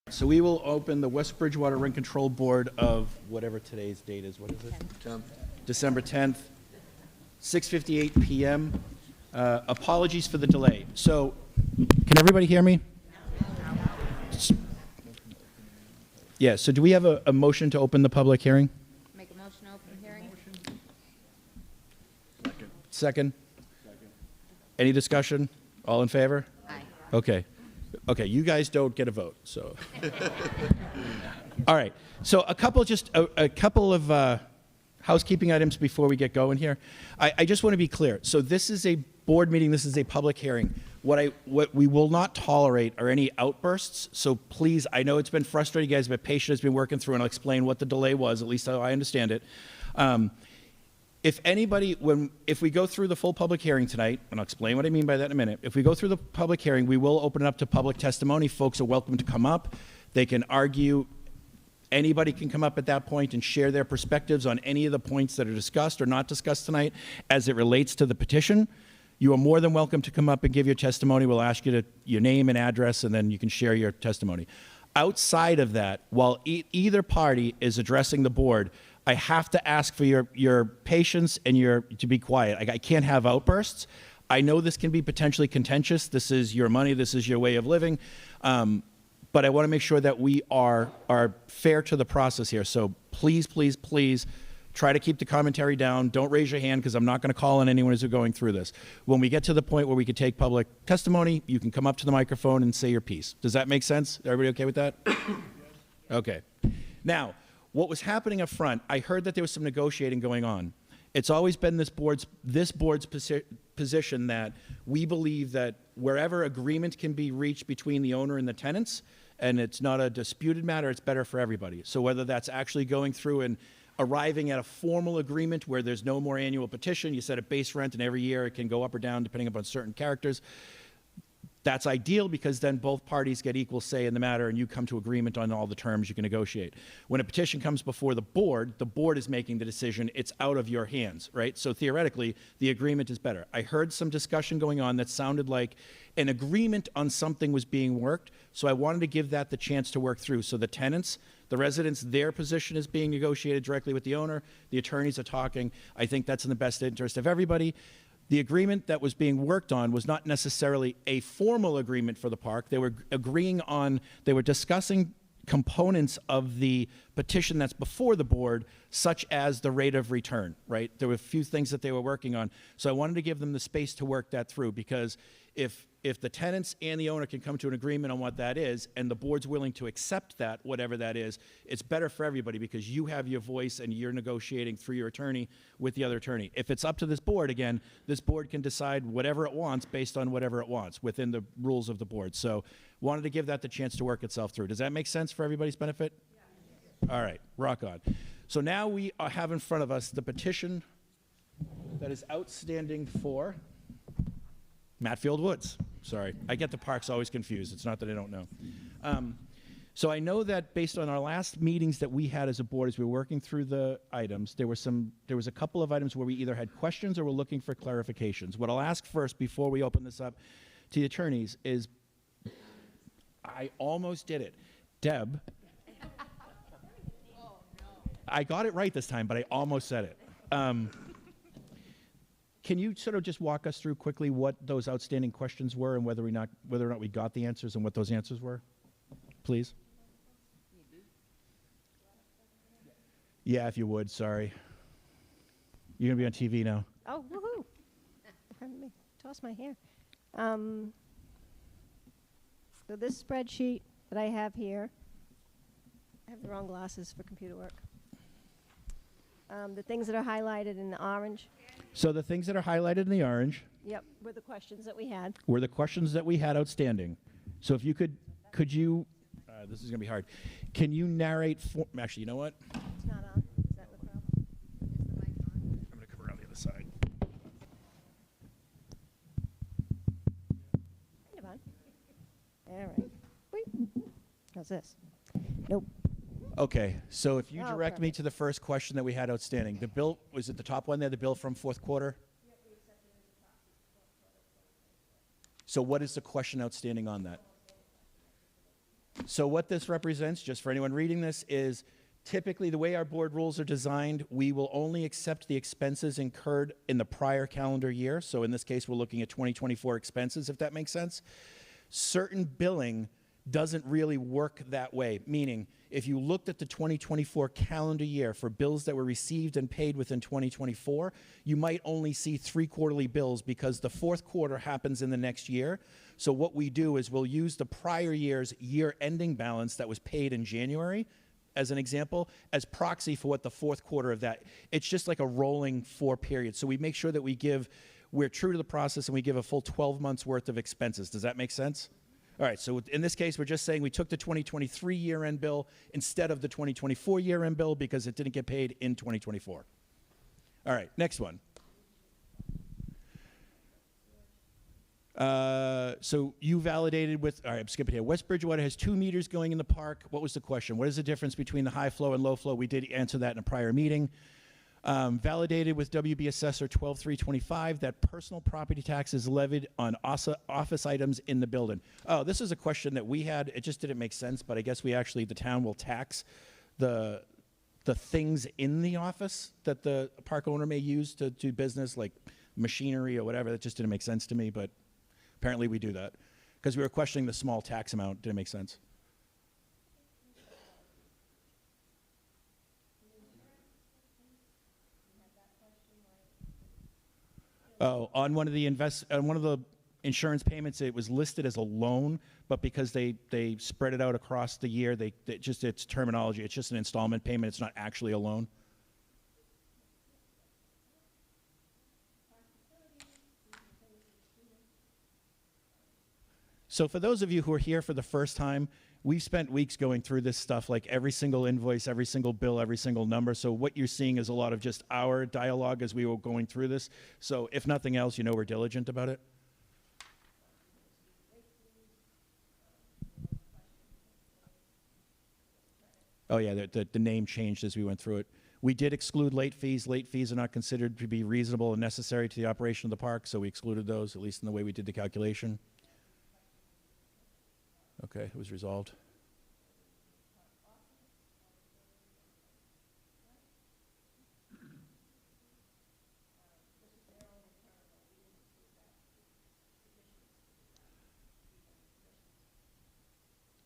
So we will open the West Bridgewater Rent Control Board of whatever today's date is. What is it? 10th. December 10th, 6:58 PM. Apologies for the delay. So, can everybody hear me? Yeah, so do we have a motion to open the public hearing? Make a motion to open the hearing? Second? Any discussion? All in favor? Aye. Okay. Okay, you guys don't get a vote, so. All right, so a couple of housekeeping items before we get going here. I just want to be clear. So this is a board meeting, this is a public hearing. What we will not tolerate are any outbursts, so please, I know it's been frustrating, you guys, but patient has been working through, and I'll explain what the delay was, at least how I understand it. If we go through the full public hearing tonight, and I'll explain what I mean by that in a minute, if we go through the public hearing, we will open it up to public testimony. Folks are welcome to come up. They can argue. Anybody can come up at that point and share their perspectives on any of the points that are discussed or not discussed tonight as it relates to the petition. You are more than welcome to come up and give your testimony. We'll ask you your name and address, and then you can share your testimony. Outside of that, while either party is addressing the board, I have to ask for your patience and to be quiet. I can't have outbursts. I know this can be potentially contentious. This is your money. This is your way of living. But I want to make sure that we are fair to the process here. So please, please, please try to keep the commentary down. Don't raise your hand because I'm not going to call on anyone as we're going through this. When we get to the point where we can take public testimony, you can come up to the microphone and say your piece. Does that make sense? Everybody okay with that? Okay. Now, what was happening up front, I heard that there was some negotiating going on. It's always been this board's position that we believe that wherever agreement can be reached between the owner and the tenants, and it's not a disputed matter, it's better for everybody. So whether that's actually going through and arriving at a formal agreement where there's no more annual petition, you set a base rent, and every year it can go up or down depending upon certain characters. That's ideal because then both parties get equal say in the matter and you come to agreement on all the terms you can negotiate. When a petition comes before the board is making the decision. It's out of your hands, right? So theoretically, the agreement is better. I heard some discussion going on that sounded like an agreement on something was being worked, so I wanted to give that the chance to work through. So the tenants, the residents, their position is being negotiated directly with the owner. The attorneys are talking. I think that's in the best interest of everybody. The agreement that was being worked on was not necessarily a formal agreement for the park. They were discussing components of the petition that's before the board, such as the rate of return, right? There were a few things that they were working on. So I wanted to give them the space to work that through because if the tenants and the owner can come to an agreement on what that is and the board's willing to accept that, whatever that is, it's better for everybody because you have your voice and you're negotiating through your attorney with the other attorney. If it's up to this board, again, this board can decide whatever it wants based on whatever it wants within the rules of the board. So wanted to give that the chance to work itself through. Does that make sense for everybody's benefit? Yeah. All right, rock on. So now we have in front of us the petition that is outstanding for Matfield Woods. Sorry, I get the parks always confused. It's not that I don't know. So I know that based on our last meetings that we had as a board, as we were working through the items, there was a couple of items where we either had questions or were looking for clarifications. What I'll ask first before we open this up to the attorneys is, I almost did it. Deb, I got it right this time, but I almost said it. Can you sort of just walk us through quickly what those outstanding questions were and whether or not we got the answers and what those answers were, please? Yeah, if you would, sorry. You're going to be on TV now. Oh, woohoo. Pardon me. Toss my hair. So this spreadsheet that I have here, I have the wrong glasses for computer work. The things that are highlighted in the orange. So the things that are highlighted in the orange Yep, were the questions that we had. were the questions that we had outstanding. So if you could you, this is going to be hard. Can you narrate, actually, you know what? It's not on. Is that the problem? Is the mic on? I'm going to come around the other side. Kind of on. All right. Wait. How's this? Nope. Okay, so if you Oh, direct me perfect. to the first question that we had outstanding, the bill, was it the top one there, the bill from fourth quarter? So what is the question outstanding on that? So what this represents, just for anyone reading this, is typically the way our board rules are designed, we will only accept the expenses incurred in the prior calendar year. So in this case, we're looking at 2024 expenses, if that makes sense. Certain billing doesn't really work that way, meaning if you looked at the 2024 calendar year for bills that were received and paid within 2024, you might only see 3 quarterly bills because the fourth quarter happens in the next year. So what we do is we'll use the prior year's year-ending balance that was paid in January, as an example, as proxy for what the fourth quarter of that. It's just like a rolling 4 period. So we make sure that we're true to the process and we give a full 12 months worth of expenses. Does that make sense? All right, so in this case, we're just saying we took the 2023 year-end bill instead of the 2024 year-end bill because it didn't get paid in 2024. All right, next one. So you validated with, all right, I'm skipping here. West Bridgewater has 2 meters going in the park. What was the question? What is the difference between the high flow and low flow? We did answer that in a prior meeting. Validated with WB Assessor 12325 that personal property tax is levied on office items in the building. Oh, this is a question that we had. It just didn't make sense, but I guess the town will tax the things in the office that the park owner may use to do business, like machinery or whatever. That just didn't make sense to me, but apparently we do that because we were questioning the small tax amount. Didn't make sense. Oh, on one of the insurance payments, it was listed as a loan, but because they spread it out across the year, it's terminology. It's just an installment payment. It's not actually a loan. So for those of you who are here for the first time, we've spent weeks going through this stuff, like every single invoice, every single bill, every single number. So what you're seeing is a lot of just our dialogue as we were going through this. So if nothing else, you know we're diligent about it. Oh yeah, the name changed as we went through it. We did exclude late fees. Late fees are not considered to be reasonable and necessary to the operation of the park, so we excluded those, at least in the way we did the calculation. Okay, it was resolved.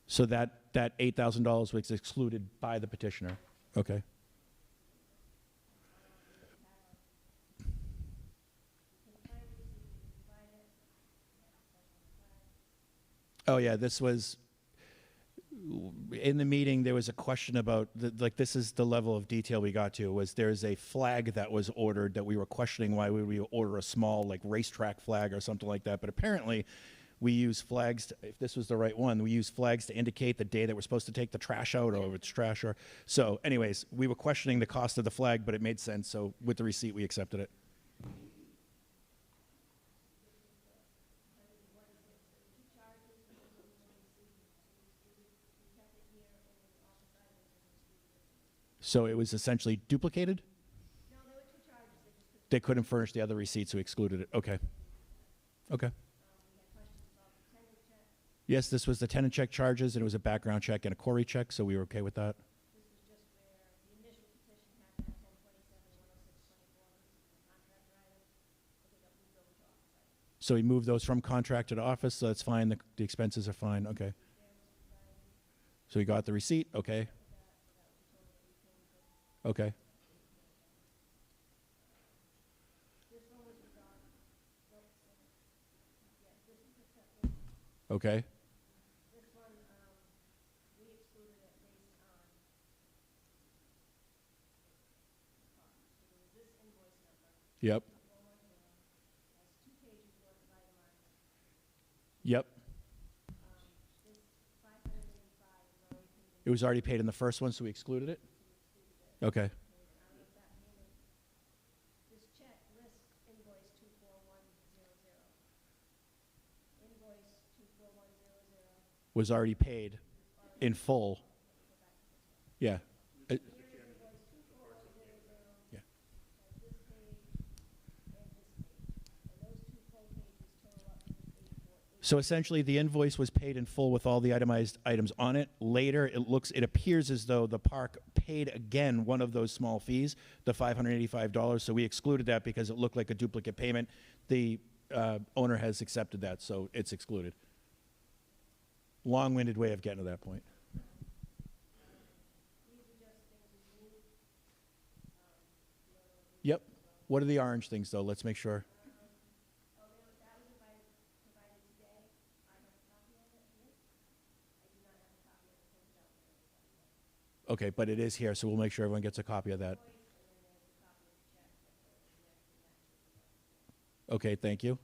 So that $8,000 was excluded by the petitioner. Okay. Oh yeah, this was in the meeting. There was a question about this is the level of detail we got to. Was there's a flag that was ordered that we were questioning why would we order a small like racetrack flag or something like that? But apparently, we use flags. If this was the right one, we use flags to indicate the day that we're supposed to take the trash out, or if it's trash. Or so. Anyways, we were questioning the cost of the flag, but it made sense. So with the receipt, we accepted it. So it was essentially duplicated? No, there were 2 charges. They couldn't furnish the other receipts, so we excluded it. Okay. Okay. We had questions about the tenant check. Yes, this was the tenant check charges, and it was a background check and a Corey check, so we were okay with that. This was just where the initial petition had that 1027-106-24, the contractor item, but they got moved over to office items. So we moved those from contract to office, so that's fine. The expenses are fine. Okay. So we got the receipt. Okay. Okay. Okay. This one, we excluded it based on this invoice number. Yep. Has 2 pages worth of itemized. Yep. This 585 is already paid. It was already paid in the first one, so we excluded it? Okay. This check lists invoice 24100. Invoice 24100. Was already paid in full. Yeah. Yeah. This page and this page. And those 2 full pages total up to 848. So essentially, the invoice was paid in full with all the itemized items on it. Later, it appears as though the park paid again one of those small fees, the $585. So we excluded that because it looked like a duplicate payment. The owner has accepted that, so it's excluded. Long-winded way of getting to that point. Yep. What are the orange things, though? Let's make sure. Oh, no, that was provided today. I have a copy of it here. I do not have a copy of it printed out for everybody. Okay, but it is here, so we'll make sure everyone gets a copy of that. And then there's a copy of the check that the next matches. Okay, thank you.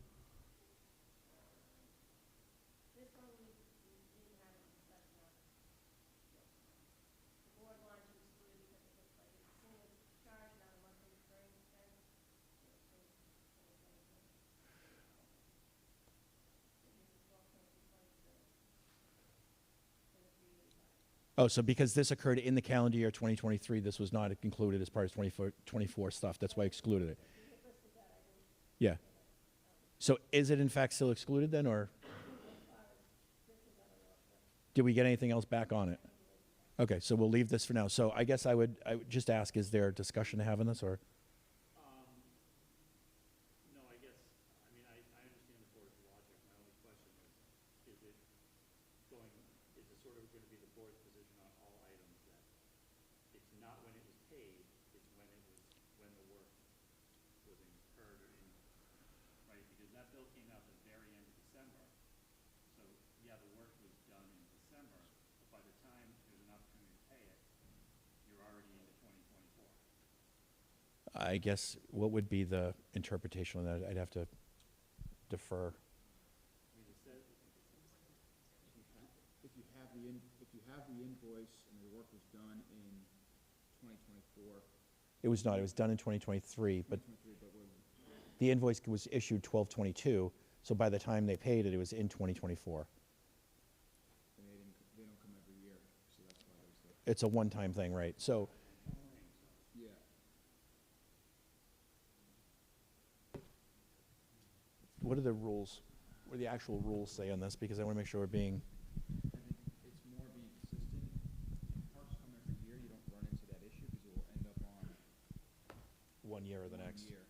This one we didn't have a discussion on. The board wanted to exclude it because it looks like it's a single charge, not a monthly recurring expense. So it's from 2024. So this is 12/22/23. For the 385. Oh, so because this occurred in the calendar year 2023, this was not included as part of 24 stuff. That's why I excluded it. Yeah. So is it in fact still excluded then, or did we get anything else back on it? Okay, so we'll leave this for now. So I guess I would just ask, is there a discussion to have in this, or? No, I guess, I mean, I understand the board's logic. My only question is it going, is it sort of going to be the board's position on all items that it's not when it was paid, it's when it was, when the work was incurred or in, right? Because that bill came out the very end of December. So, yeah, the work was done in December, but by the time there's an opportunity to pay it, you're already into 2024. I guess, what would be the interpretation on that? I'd have to defer. I mean, it says, If you have the invoice and the work was done in 2024, It was not, it was done in 2023, but 2023, but was, the invoice was issued 12/22, so by the time they paid it, it was in 2024. and they don't come every year, so that's why there's the, It's a one-time thing, right? So, yeah. what are the rules? What do the actual rules say on this? Because I want to make sure we're being, I think it's more being consistent. If parks come every year, you don't run into that issue because it will end up on 1 year or the 1 next. year.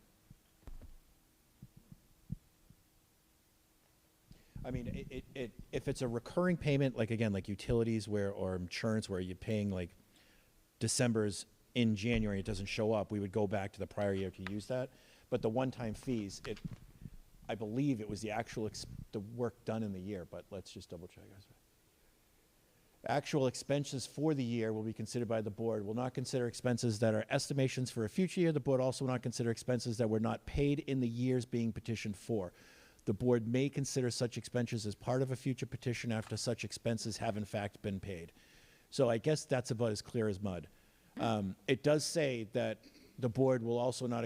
I mean, if it's a recurring payment, like again, like utilities where, or insurance where you're paying like December's in January, it doesn't show up, we would go back to the prior year to use that. But the one-time fees, I believe it was the actual, the work done in the year, but let's just double check. Actual expenses for the year will be considered by the board. Will not consider expenses that are estimations for a future year. The board also will not consider expenses that were not paid in the years being petitioned for. The board may consider such expenses as part of a future petition after such expenses have in fact been paid. So I guess that's about as clear as mud. It does say that the board will also not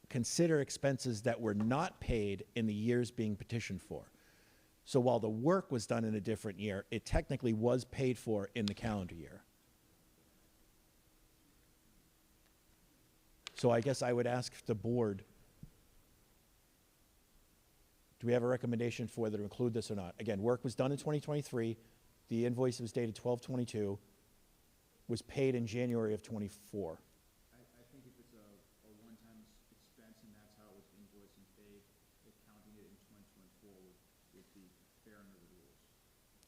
consider expenses that were not paid in the years being petitioned for. So while the work was done in a different year, it technically was paid for in the calendar year. So I guess I would ask the board, do we have a recommendation for whether to include this or not? Again, work was done in 2023. The invoice was dated 12/22, was paid in January of '24. I think if it's a one-time expense and that's how it was invoiced and paid, counting it in 2024 would be fair under the rules.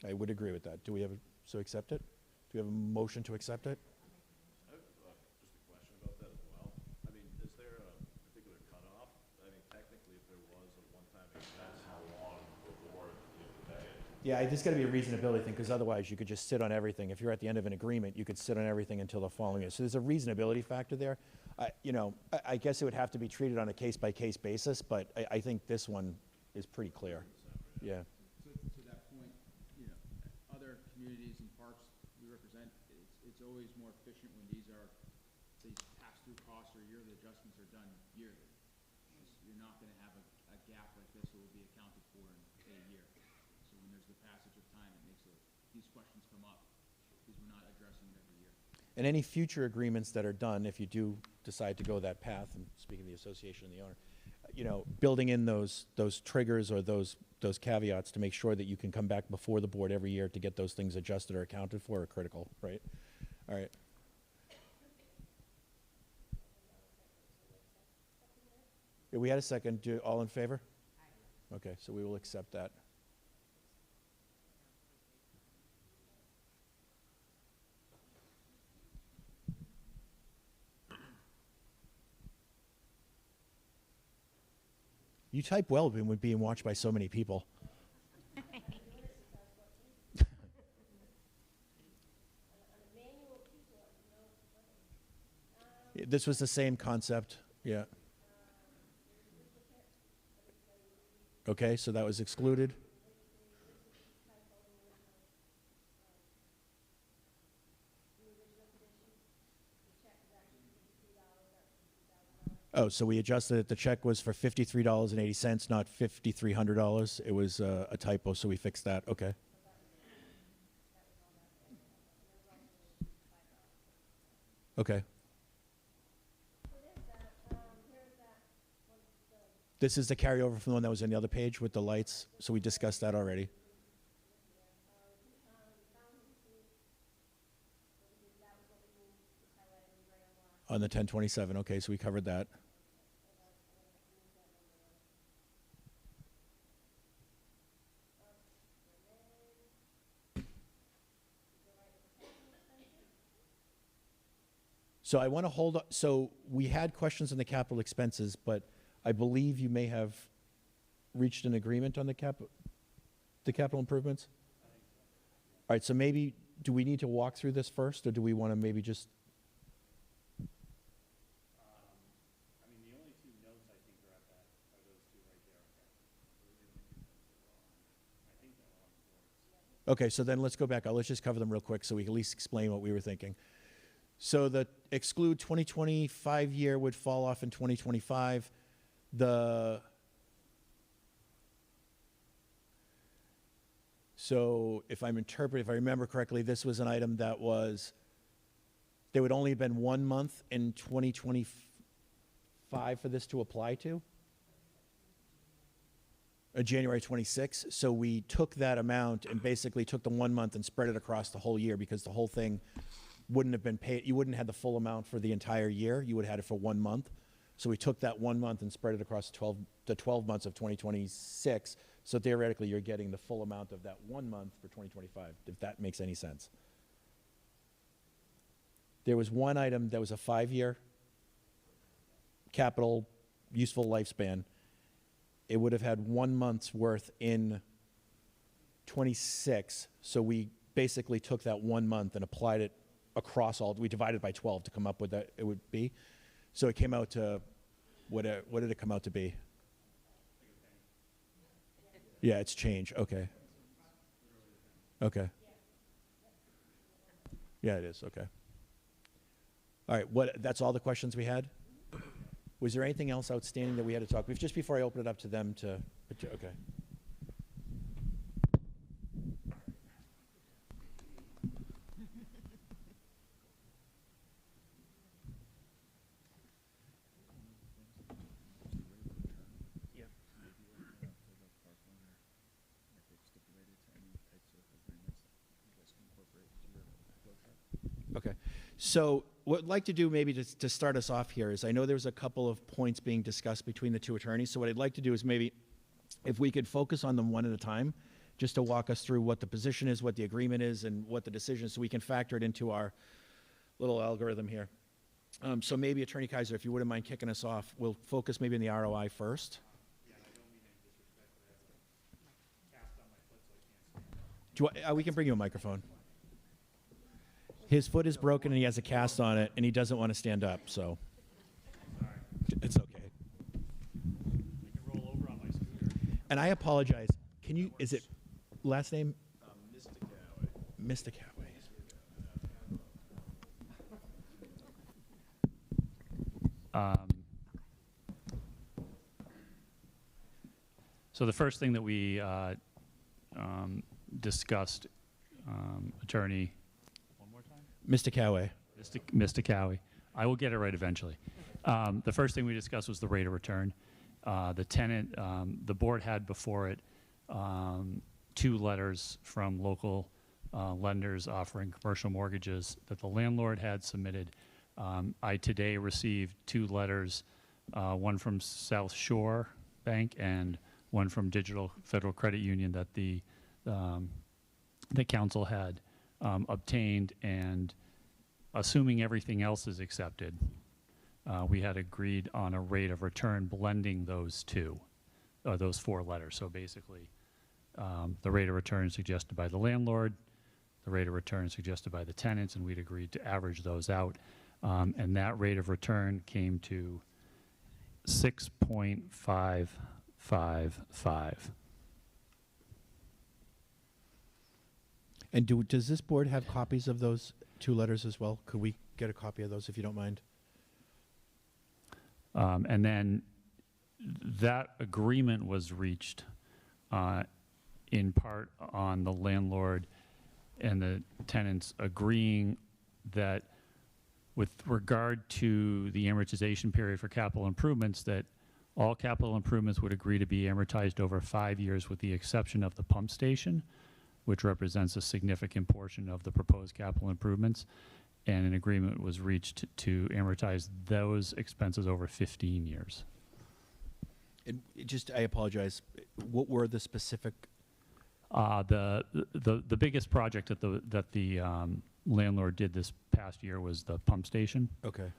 I would agree with that. Do we have, so accept it? Do we have a motion to accept it? I have just a question about that as well. I mean, is there a particular cutoff? I mean, technically, if there was a one-time expense, how long before you have to pay it? Yeah, there's got to be a reasonability thing, because otherwise you could just sit on everything. If you're at the end of an agreement, you could sit on everything until the following year. So there's a reasonability factor there. I guess it would have to be treated on a case-by-case basis, but I think this one is pretty clear. Yeah. So to that point, other communities and parks we represent, it's always more efficient when these pass-through costs or yearly adjustments are done yearly. You're not going to have a gap like this that will be accounted for in a year. So when there's the passage of time, it makes these questions come up because we're not addressing it every year. And any future agreements that are done, if you do decide to go that path, and speaking of the association and the owner, you know, building in those triggers or those caveats to make sure that you can come back before the board every year to get those things adjusted or accounted for are critical, right? All right. Yeah, we had a second. All in favor? Okay, so we will accept that. You type well when we're being watched by so many people. This was the same concept, yeah. Okay, so that was excluded. Oh, so we adjusted it. The check was for $53.80, not $5,300. It was a typo, so we fixed that. Okay. Okay. This is the carryover from the one that was on the other page with the lights, so we discussed that already. On the 1027, okay, so we covered that. So I want to hold up, so we had questions on the capital expenses, but I believe you may have reached an agreement on the capital improvements? All right, so maybe, do we need to walk through this first, or do we want to maybe just? I mean, the only two notes I think are those two right there. I think they're on the boards. Okay, so then let's go back. Let's just cover them real quick so we can at least explain what we were thinking. So the exclude 2025 year would fall off in 2025. So if I remember correctly, this was an item that was, there would only have been 1 month in 2025 for this to apply to? January 26. So we took that amount and basically took the 1 month and spread it across the whole year because the whole thing wouldn't have been paid. You wouldn't have the full amount for the entire year. You would have had it for 1 month. So we took that 1 month and spread it across the 12 months of 2026. So theoretically, you're getting the full amount of that 1 month for 2025, if that makes any sense. There was one item that was a 5-year capital useful lifespan. It would have had 1 month's worth in 26. So we basically took that 1 month and applied it across all, we divided by 12 to come up with that it would be. So it came out to, what did it come out to be? Yeah, it's change, okay. Okay. Yeah, it is, okay. All right, that's all the questions we had? Was there anything else outstanding that we had to talk? Just before I open it up to them to, okay. Okay. So what I'd like to do maybe to start us off here is I know there's a couple of points being discussed between the two attorneys. So what I'd like to do is maybe if we could focus on them one at a time, just to walk us through what the position is, what the agreement is, and what the decision is so we can factor it into our little algorithm here. So maybe Attorney Kaiser, if you wouldn't mind kicking us off, we'll focus maybe on the ROI first. Yeah, I don't mean any disrespect, but I have a cast on my foot, so I can't stand up. We can bring you a microphone. His foot is broken and he has a cast on it and he doesn't want to stand up, so Sorry. it's okay. I can roll over on my scooter. And I apologize. Can you, is it last name? Mr. Coway. So the first thing that we discussed, Attorney, one more time? Mr. Coway. Mr. Cowie. I will get it right eventually. The first thing we discussed was the rate of return. The tenant, the board had before it 2 letters from local lenders offering commercial mortgages that the landlord had submitted. I today received 2 letters, one from South Shore Bank and one from Digital Federal Credit Union that the council had obtained, and assuming everything else is accepted, we had agreed on a rate of return blending those 4 letters. So basically, the rate of return suggested by the landlord, the rate of return suggested by the tenants, and we'd agreed to average those out. And that rate of return came to 6.555. And does this board have copies of those 2 letters as well? Could we get a copy of those if you don't mind? And then that agreement was reached in part on the landlord and the tenants agreeing that with regard to the amortization period for capital improvements, that all capital improvements would agree to be amortized over 5 years with the exception of the pump station, which represents a significant portion of the proposed capital improvements. And an agreement was reached to amortize those expenses over 15 years. And I apologize, what were the specific? The biggest project that the landlord did this past year was the pump station. Okay.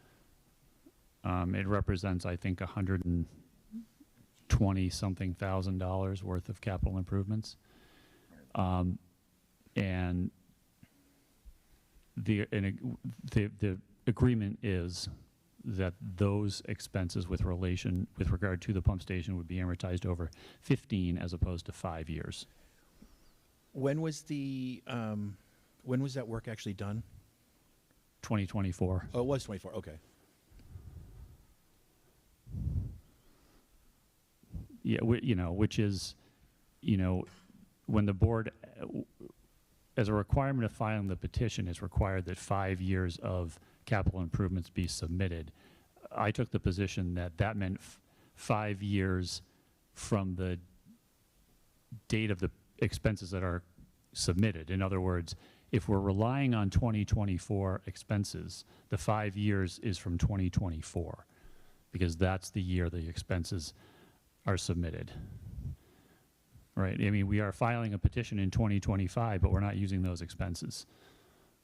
It represents, I think, $120-something thousand worth of capital improvements. And the agreement is that those expenses with regard to the pump station would be amortized over 15 as opposed to 5 years. When was when was that work actually done? 2024. Oh, it was 24, okay. Yeah, which is, when the board, as a requirement of filing the petition, is required that 5 years of capital improvements be submitted. I took the position that meant 5 years from the date of the expenses that are submitted. In other words, if we're relying on 2024 expenses, the 5 years is from 2024, because that's the year the expenses are submitted. Right? I mean, we are filing a petition in 2025, but we're not using those expenses.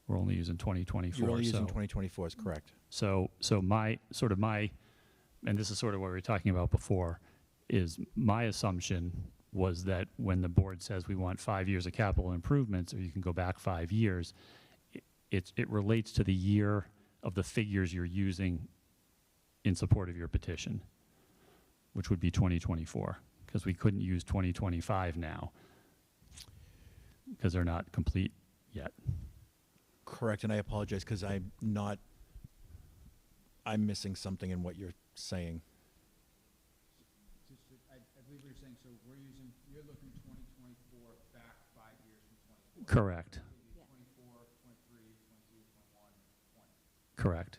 We're only using 2024. You're only using 2024 is correct. So my, and this is sort of what we were talking about before, is my assumption was that when the board says we want 5 years of capital improvements, or you can go back 5 years, it relates to the year of the figures you're using in support of your petition, which would be 2024, because we couldn't use 2025 now because they're not complete yet. Correct, and I apologize because I'm missing something in what you're saying. I believe what you're saying, so you're looking 2024 back 5 years from 24. Correct. 24, 23, 22, 21, 20. Correct.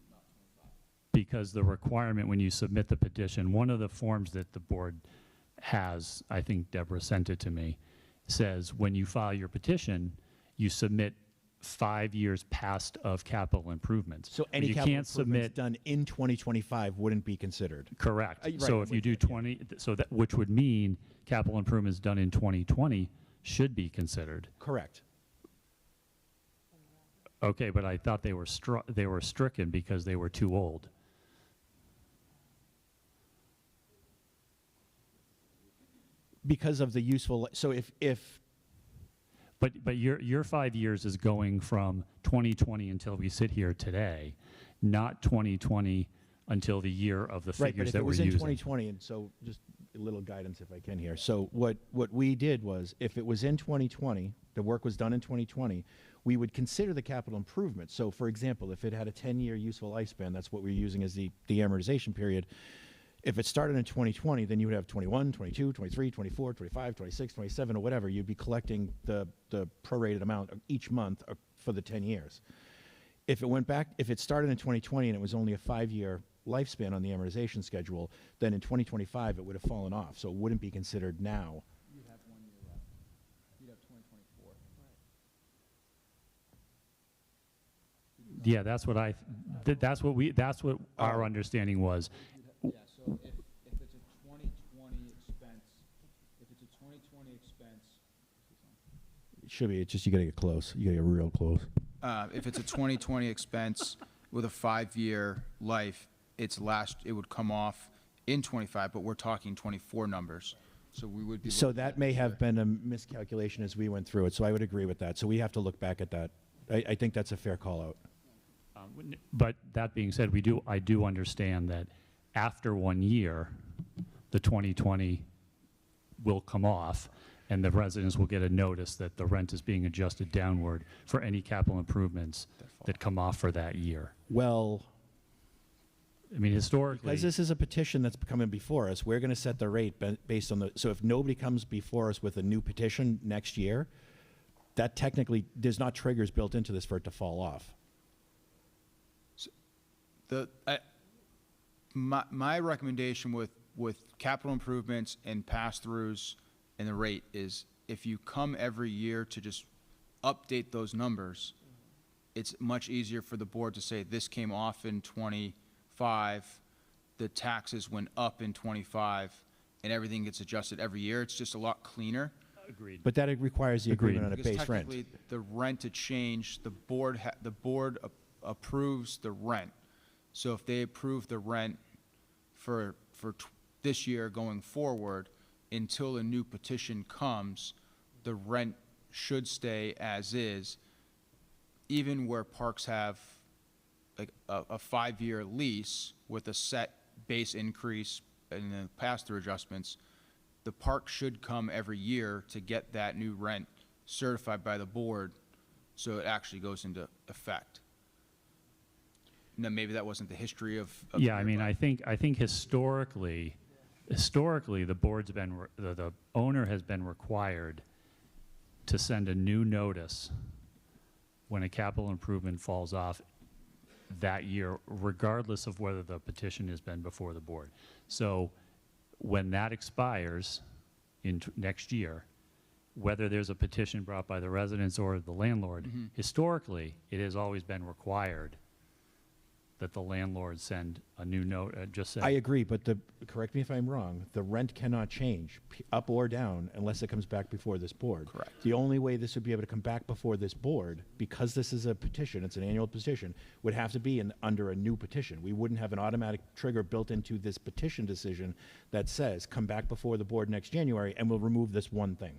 Not 25. Because the requirement when you submit the petition, one of the forms that the board has, I think Deborah sent it to me, says when you file your petition, you submit 5 years past of capital improvements. So But any you capital can't improvements submit. done in 2025 wouldn't be considered. Correct. Right, So if you which- do yeah. 20, so that, which would mean capital improvements done in 2020 should be considered. Correct. Okay, but I thought they were stricken because they were too old. Because of the useful, so if But your 5 years is going from 2020 until we sit here today, not 2020 until the year of the right, but figures if that it we're was in using. 2020, and so just a little guidance if I can here. So what we did was, if it was in 2020, the work was done in 2020, we would consider the capital improvement. So for example, if it had a 10-year useful lifespan, that's what we're using as the amortization period. If it started in 2020, then you would have 21, 22, 23, 24, 25, 26, 27, or whatever. You'd be collecting the prorated amount of each month for the 10 years. If it went back, if it started in 2020 and it was only a 5-year lifespan on the amortization schedule, then in 2025, it would have fallen off, so it wouldn't be considered now. You'd have 1 year left. You'd have 2024. Yeah, that's what that's what our understanding was. Yeah, so if it's a 2020 expense, if it's a 2020 expense, It should be, it's just you gotta get close. You gotta get real close. if it's a 2020 expense with a 5-year life, it would come off in 25, but we're talking 24 numbers. So we would be. So looking that at may this have year. been a miscalculation as we went through it, so I would agree with that. So we have to look back at that. I think that's a fair call-out. But that being said, I do understand that after 1 year, the 2020 will come off, and the residents will get a notice that the rent is being adjusted downward for any capital improvements that come off for that year. Well, I mean, historically, because this is a petition that's coming before us, we're gonna set the rate based on so if nobody comes before us with a new petition next year, that technically, there's not triggers built into this for it to fall off. My recommendation with capital improvements and pass-throughs and the rate is if you come every year to just update those numbers, it's much easier for the board to say, this came off in 25, the taxes went up in 25, and everything gets adjusted every year. It's just a lot cleaner. agreed. But that requires the Agreed. agreement on a Because base rent. technically, the rent to change, the board approves the rent. So if they approve the rent for this year going forward, until a new petition comes, the rent should stay as is, even where parks have like a 5-year lease with a set base increase and then pass-through adjustments. The park should come every year to get that new rent certified by the board, so it actually goes into effect. Now, maybe that wasn't the history of. Yeah, I mean, I think historically, the board's been, the owner has been required to send a new notice when a capital improvement falls off that year, regardless of whether the petition has been before the board. So when that expires next year, whether there's a petition brought by the residents or the landlord, historically, it has always been required that the landlord send a new note, just I say, agree, but correct me if I'm wrong, the rent cannot change up or down unless it comes back before this board. Correct. The only way this would be able to come back before this board, because this is a petition, it's an annual petition, would have to be under a new petition. We wouldn't have an automatic trigger built into this petition decision that says, come back before the board next January and we'll remove this one thing.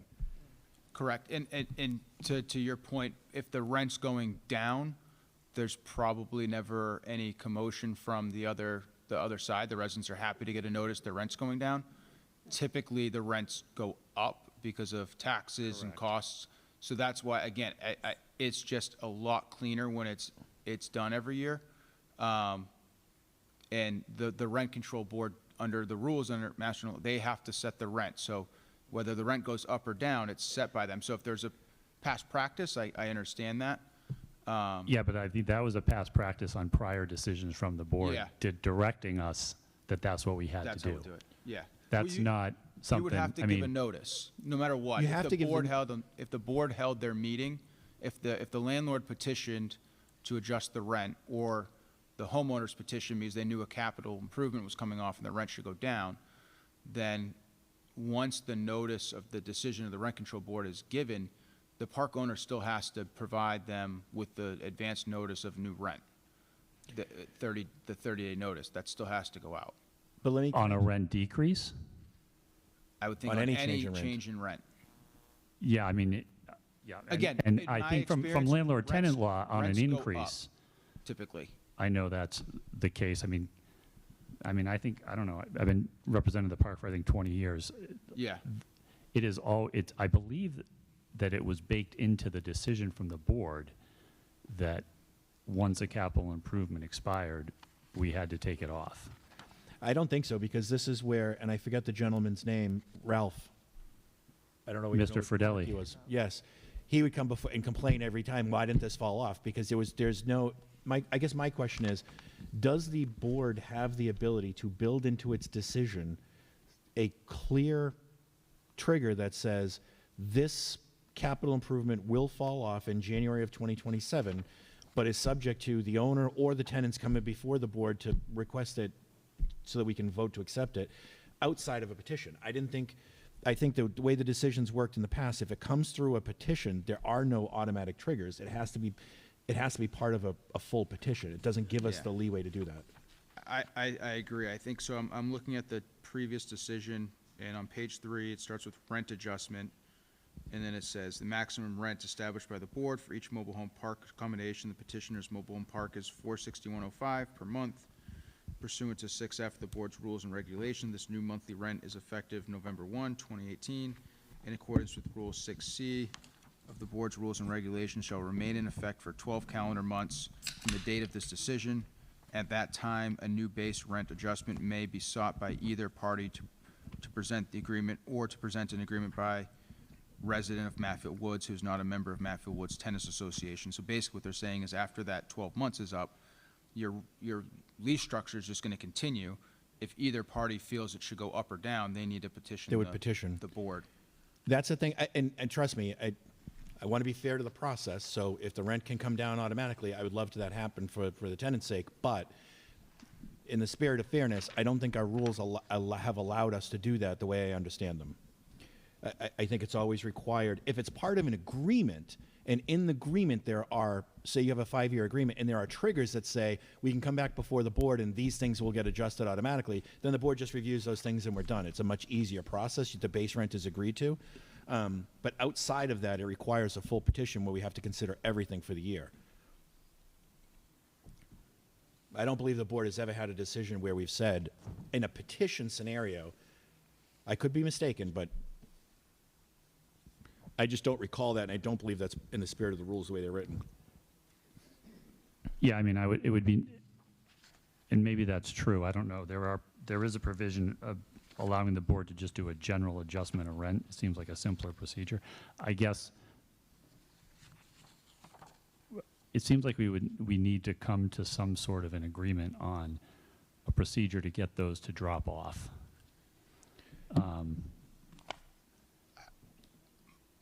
Correct. And to your point, if the rent's going down, there's probably never any commotion from the other side. The residents are happy to get a notice their rent's going down. Typically, the rents go up because of taxes and costs. So that's why, again, it's just a lot cleaner when it's done every year. And the rent control board, under the rules under Master General, they have to set the rent. So whether the rent goes up or down, it's set by them. So if there's a past practice, I understand that. yeah, but I think that was a past practice on prior decisions from the board, Yeah. Directing us that that's what we had That's to how do. we'll do it. Yeah. That's Well, you- not something, You would have to I give a mean, notice, no matter what. You have to give the- If the board held their meeting, if the landlord petitioned to adjust the rent, or the homeowner's petition means they knew a capital improvement was coming off and the rent should go down, then once the notice of the decision of the rent control board is given, the park owner still has to provide them with the advance notice of new rent. The 30-day notice, that still has to go out. But let me, on a rent decrease? I would think On on any any change in rent. change in rent. Yeah, I mean, yeah. Again, And in I my think from experience, landlord-tenant law on an rents go up. increase, Typically. I know that's the case. I mean, I think, I don't know, I've been representing the park for, I think, 20 years. Yeah. It is all, I believe that it was baked into the decision from the board that once a capital improvement expired, we had to take it off. I don't think so, because this is where, and I forget the gentleman's name, Ralph. I don't know. what Mr. Fridelli. He was, yes. He would come before and complain every time, why didn't this fall off? Because there's no, I guess my question is, does the board have the ability to build into its decision a clear trigger that says this capital improvement will fall off in January of 2027, but is subject to the owner or the tenants coming before the board to request it so that we can vote to accept it outside of a petition? I think the way the decisions worked in the past, if it comes through a petition, there are no automatic triggers. It has to be part of a full petition. It doesn't give us Yeah. the leeway to do that. I agree. I think so. I'm looking at the previous decision, and on page 3, it starts with rent adjustment, and then it says, the maximum rent established by the board for each mobile home park accommodation, the petitioner's mobile home park is $461.05 per month. Pursuant to 6F, the board's rules and regulation, this new monthly rent is effective November 1, 2018. In accordance with Rule 6C of the board's rules and regulations shall remain in effect for 12 calendar months from the date of this decision. At that time, a new base rent adjustment may be sought by either party to present the agreement or to present an agreement by resident of Matfield Woods who's not a member of Matfield Woods Tennis Association. So basically what they're saying is after that 12 months is up, your lease structure is just going to continue. If either party feels it should go up or down, they need to petition. They would petition. the board. That's the thing, and trust me, I want to be fair to the process, so if the rent can come down automatically, I would love to that happen for the tenant's sake, but in the spirit of fairness, I don't think our rules have allowed us to do that the way I understand them. I think it's always required, if it's part of an agreement, and in the agreement there are, say you have a 5-year agreement, and there are triggers that say, we can come back before the board and these things will get adjusted automatically, then the board just reviews those things and we're done. It's a much easier process. The base rent is agreed to. But outside of that, it requires a full petition where we have to consider everything for the year. I don't believe the board has ever had a decision where we've said, in a petition scenario, I could be mistaken, but I just don't recall that, and I don't believe that's in the spirit of the rules the way they're written. Yeah, I mean, it would be, and maybe that's true, I don't know. There is a provision of allowing the board to just do a general adjustment of rent. It seems like a simpler procedure. I guess it seems like we need to come to some sort of an agreement on a procedure to get those to drop off.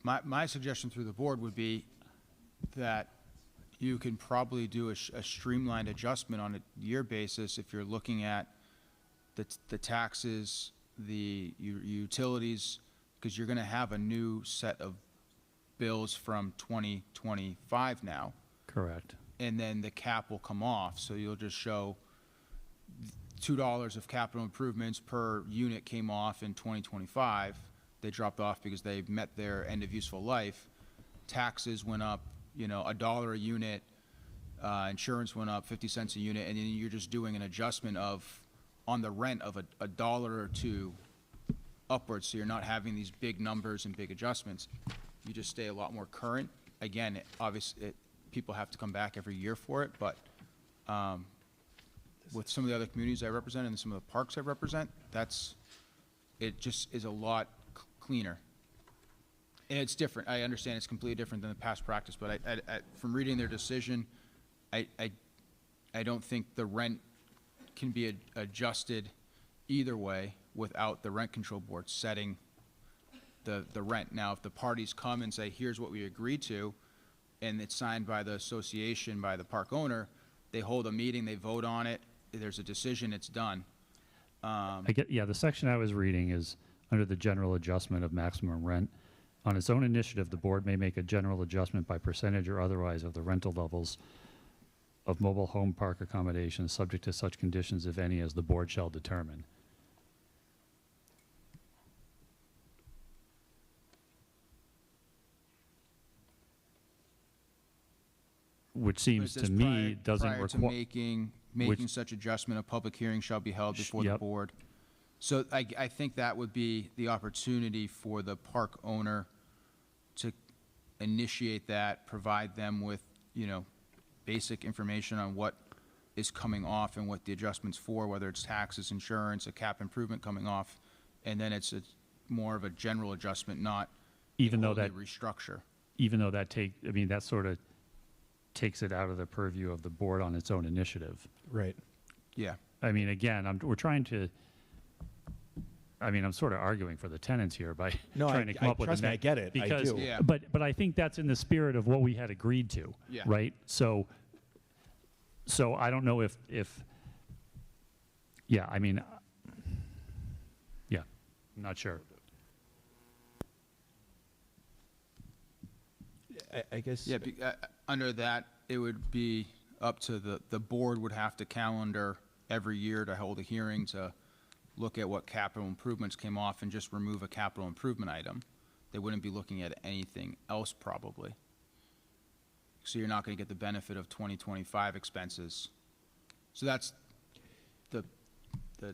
My suggestion through the board would be that you can probably do a streamlined adjustment on a year basis if you're looking at the taxes, the utilities, because you're going to have a new set of bills from 2025 now, Correct. and then the cap will come off, so you'll just show $2 of capital improvements per unit came off in 2025. They dropped off because they met their end of useful life. Taxes went up, $1 a unit. Insurance went up 50 cents a unit, and then you're just doing an adjustment on the rent of a dollar or two upwards. So you're not having these big numbers and big adjustments. You just stay a lot more current. Again, obviously, people have to come back every year for it, but with some of the other communities I represent and some of the parks I represent, it just is a lot cleaner. And it's different. I understand it's completely different than the past practice, but from reading their decision, I don't think the rent can be adjusted either way without the rent control board setting the rent. Now, if the parties come and say, here's what we agreed to, and it's signed by the association, by the park owner, they hold a meeting, they vote on it, there's a decision, it's done. The section I was reading is under the general adjustment of maximum rent. On its own initiative, the board may make a general adjustment by percentage or otherwise of the rental levels of mobile home park accommodations, subject to such conditions, if any, as the board shall determine. Which But it seems says to me doesn't prior to require. making Which- such adjustment, a public hearing shall be held before the Yep. board. So I think that would be the opportunity for the park owner to initiate that, provide them with, basic information on what is coming off and what the adjustment's for, whether it's taxes, insurance, a cap improvement coming off, and then it's more of a general adjustment, not Even a though wholly that- restructure. Even though that sort of takes it out of the purview of the board on its own initiative. Right. Yeah. I mean, again, we're trying to, I mean, I'm sort of arguing for the tenants here by No, trying to come up with a trust me, I get it. I because, do. Yeah. But I think that's in the spirit of what we had agreed to. Yeah. Right? So I don't know if yeah, I mean, yeah, I'm not sure. I guess. Yeah, under that, it would be up to the board would have to calendar every year to hold a hearing to look at what capital improvements came off and just remove a capital improvement item. They wouldn't be looking at anything else probably. So you're not going to get the benefit of 2025 expenses. So that's the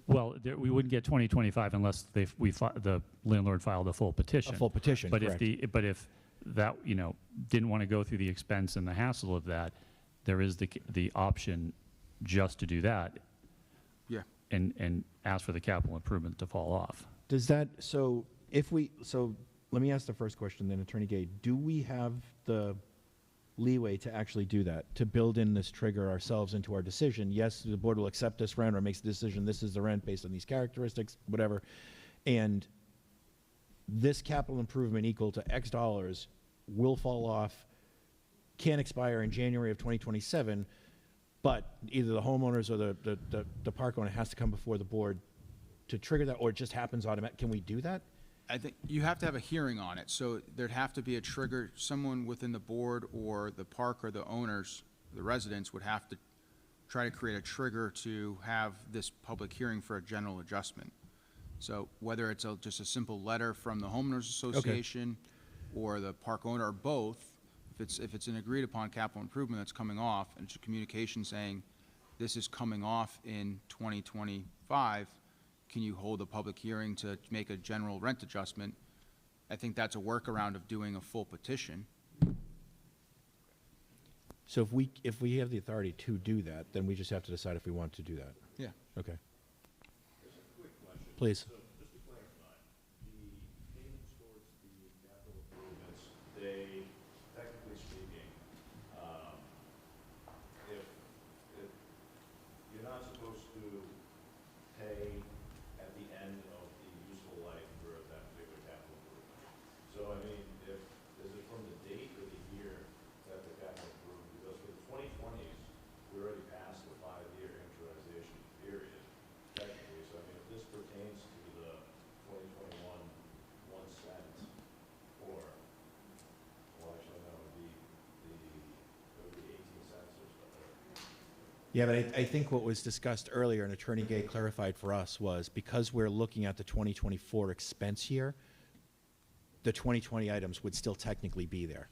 Well, we wouldn't get 2025 unless the landlord filed a full petition. A full petition, But correct. if that, didn't want to go through the expense and the hassle of that, there is the option just to do that yeah. and ask for the capital improvement to fall off. Does that, so let me ask the first question then, Attorney Gay. Do we have the leeway to actually do that, to build in this trigger ourselves into our decision? Yes, the board will accept this rent or makes the decision, this is the rent based on these characteristics, whatever. And this capital improvement equal to X dollars will fall off, can expire in January of 2027, but either the homeowners or the park owner has to come before the board to trigger that, or it just happens automatic. Can we do that? I think you have to have a hearing on it, so there'd have to be a trigger, someone within the board or the park or the owners, the residents would have to try to create a trigger to have this public hearing for a general adjustment. So whether it's just a simple letter from the homeowners association or the park owner or both, if it's an agreed upon capital improvement that's coming off and it's a communication saying this is coming off in 2025, can you hold a public hearing to make a general rent adjustment? I think that's a workaround of doing a full petition. So if we have the authority to do that, then we just have to decide if we want to do that. Yeah. Okay. There's a quick question. Please. So, just to clarify, the payments towards the capital improvements, they, technically speaking, if you're not supposed to pay at the end of the useful life for that particular capital improvement. So, I mean, is it from the date or the year that the capital improvement, because for the 2020s, we already passed the 5-year amortization period, technically. So, I mean, if this pertains to the 2021 1 cent, or, well, actually, no, it would be 18 cents or something. Yeah, but I think what was discussed earlier, and Attorney Gay clarified for us, was because we're looking at the 2024 expense year, the 2020 items would still technically be there.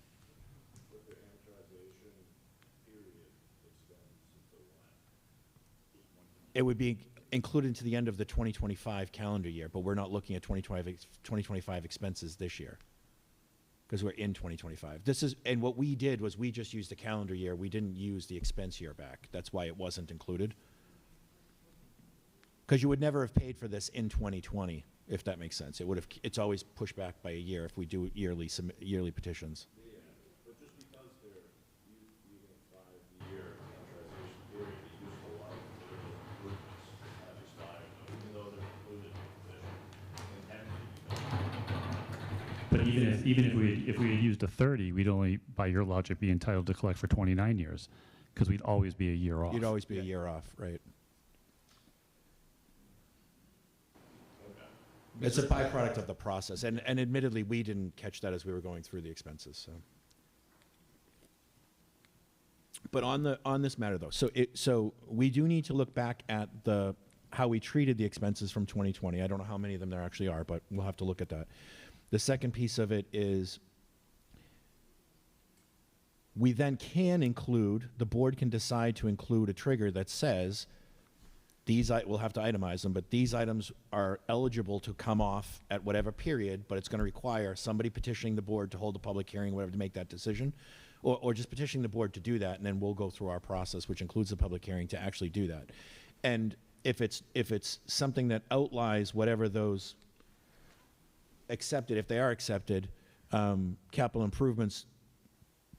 But the amortization period extends until when? It would be included to the end of the 2025 calendar year, but we're not looking at 2025 expenses this year because we're in 2025. And what we did was we just used the calendar year. We didn't use the expense year back. That's why it wasn't included. Because you would never have paid for this in 2020, if that makes sense. It's always pushed back by a year if we do yearly petitions. Yeah, but just because they're using a 5-year amortization period, the useful life of the improvements have expired, even though they're included in the petition, intended. But even if we had used a 30, we'd only, by your logic, be entitled to collect for 29 years, because we'd always be a year off. You'd always be a year off, right? It's a byproduct of the process, and admittedly, we didn't catch that as we were going through the expenses. So, but on this matter though, so we do need to look back at how we treated the expenses from 2020. I don't know how many of them there actually are, but we'll have to look at that. The second piece of it is we then can include, the board can decide to include a trigger that says we'll have to itemize them, but these items are eligible to come off at whatever period, but it's going to require somebody petitioning the board to hold a public hearing, whatever, to make that decision, or just petitioning the board to do that, and then we'll go through our process, which includes the public hearing, to actually do that. And if it's something that outlies whatever those accepted, if they are accepted, capital improvements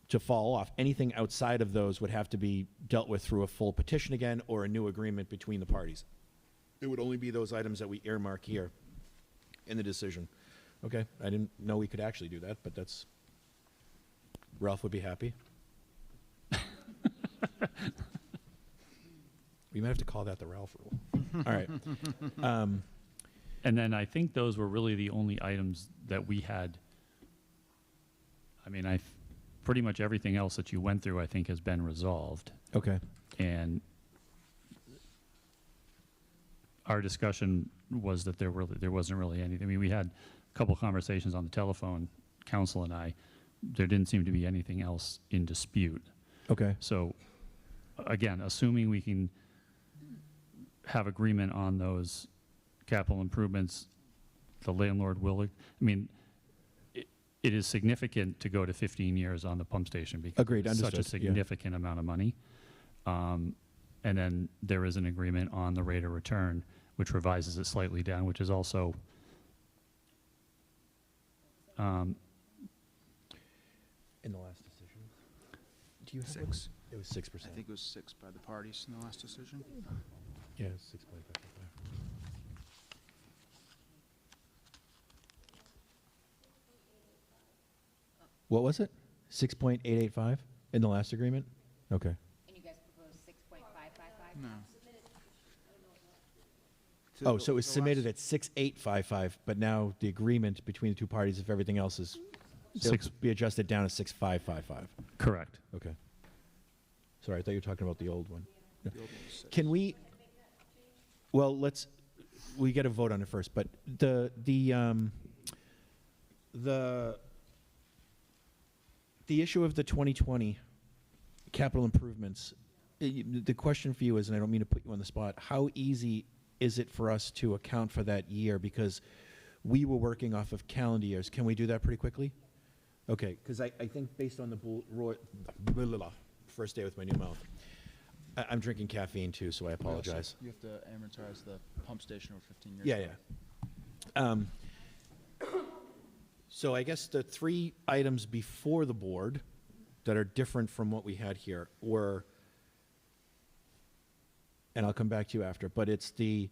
to fall off. Anything outside of those would have to be dealt with through a full petition again or a new agreement between the parties. It would only be those items that we earmark here in the decision. Okay, I didn't know we could actually do that, but that's, Ralph would be happy. We might have to call that the Ralph rule. All right. And then I think those were really the only items that we had. I mean, pretty much everything else that you went through, I think, has been resolved. Okay. And our discussion was that there wasn't really anything. I mean, we had a couple conversations on the telephone, council and I. There didn't seem to be anything else in dispute. Okay. So, again, assuming we can have agreement on those capital improvements, the landlord will, I mean, it is significant to go to 15 years on the pump station because Agreed, it's such a understood, yeah. significant amount of money. And then there is an agreement on the rate of return, which revises it slightly down, which is also In the last decision. Do you have 6. It was 6%. I think it was 6 by the parties in the last decision. Yeah, 6.55. What was it? 6.885 in the last agreement? Okay. And you guys proposed 6.555? No. Oh, so it was submitted at 6.855, but now the agreement between the two parties, if everything else is, it'll be adjusted down to 6.555. correct. Okay. Sorry, I thought you were talking about the old one. No. The old one was 6. Can we, well, we get a vote on it first, but the issue of the 2020 capital improvements, the question for you is, and I don't mean to put you on the spot, how easy is it for us to account for that year? Because we were working off of calendar years. Can we do that pretty quickly? Okay, because I think based on the first day with my new mouth, I'm drinking caffeine too, so I apologize. You have to amortize the pump station over 15 years. Yeah, yeah. So I guess the three items before the board that are different from what we had here were, and I'll come back to you after, but it's the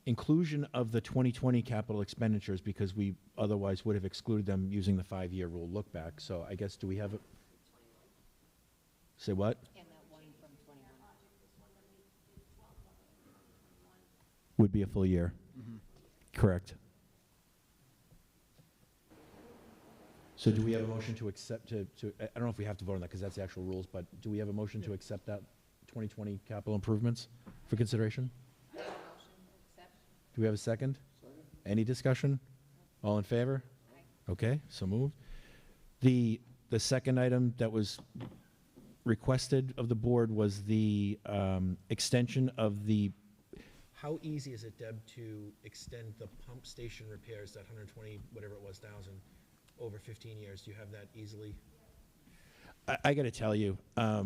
inclusion of the 2020 capital expenditures because we otherwise would have excluded them using the 5-year rule look back. So I guess, do we have it? Say what? And that one from 21. Would be a full year. Correct. So do we have a motion to accept, I don't know if we have to vote on that because that's the actual rules, but do we have a motion to accept that 2020 capital improvements for consideration? Motion to accept? Do we have a second? Any discussion? All in favor? Aye. Okay, so moved. The second item that was requested of the board was the extension of the, how easy is it, Deb, to extend the pump station repairs, that 120, whatever it was, thousand, over 15 years? Do you have that easily? I got to tell you, I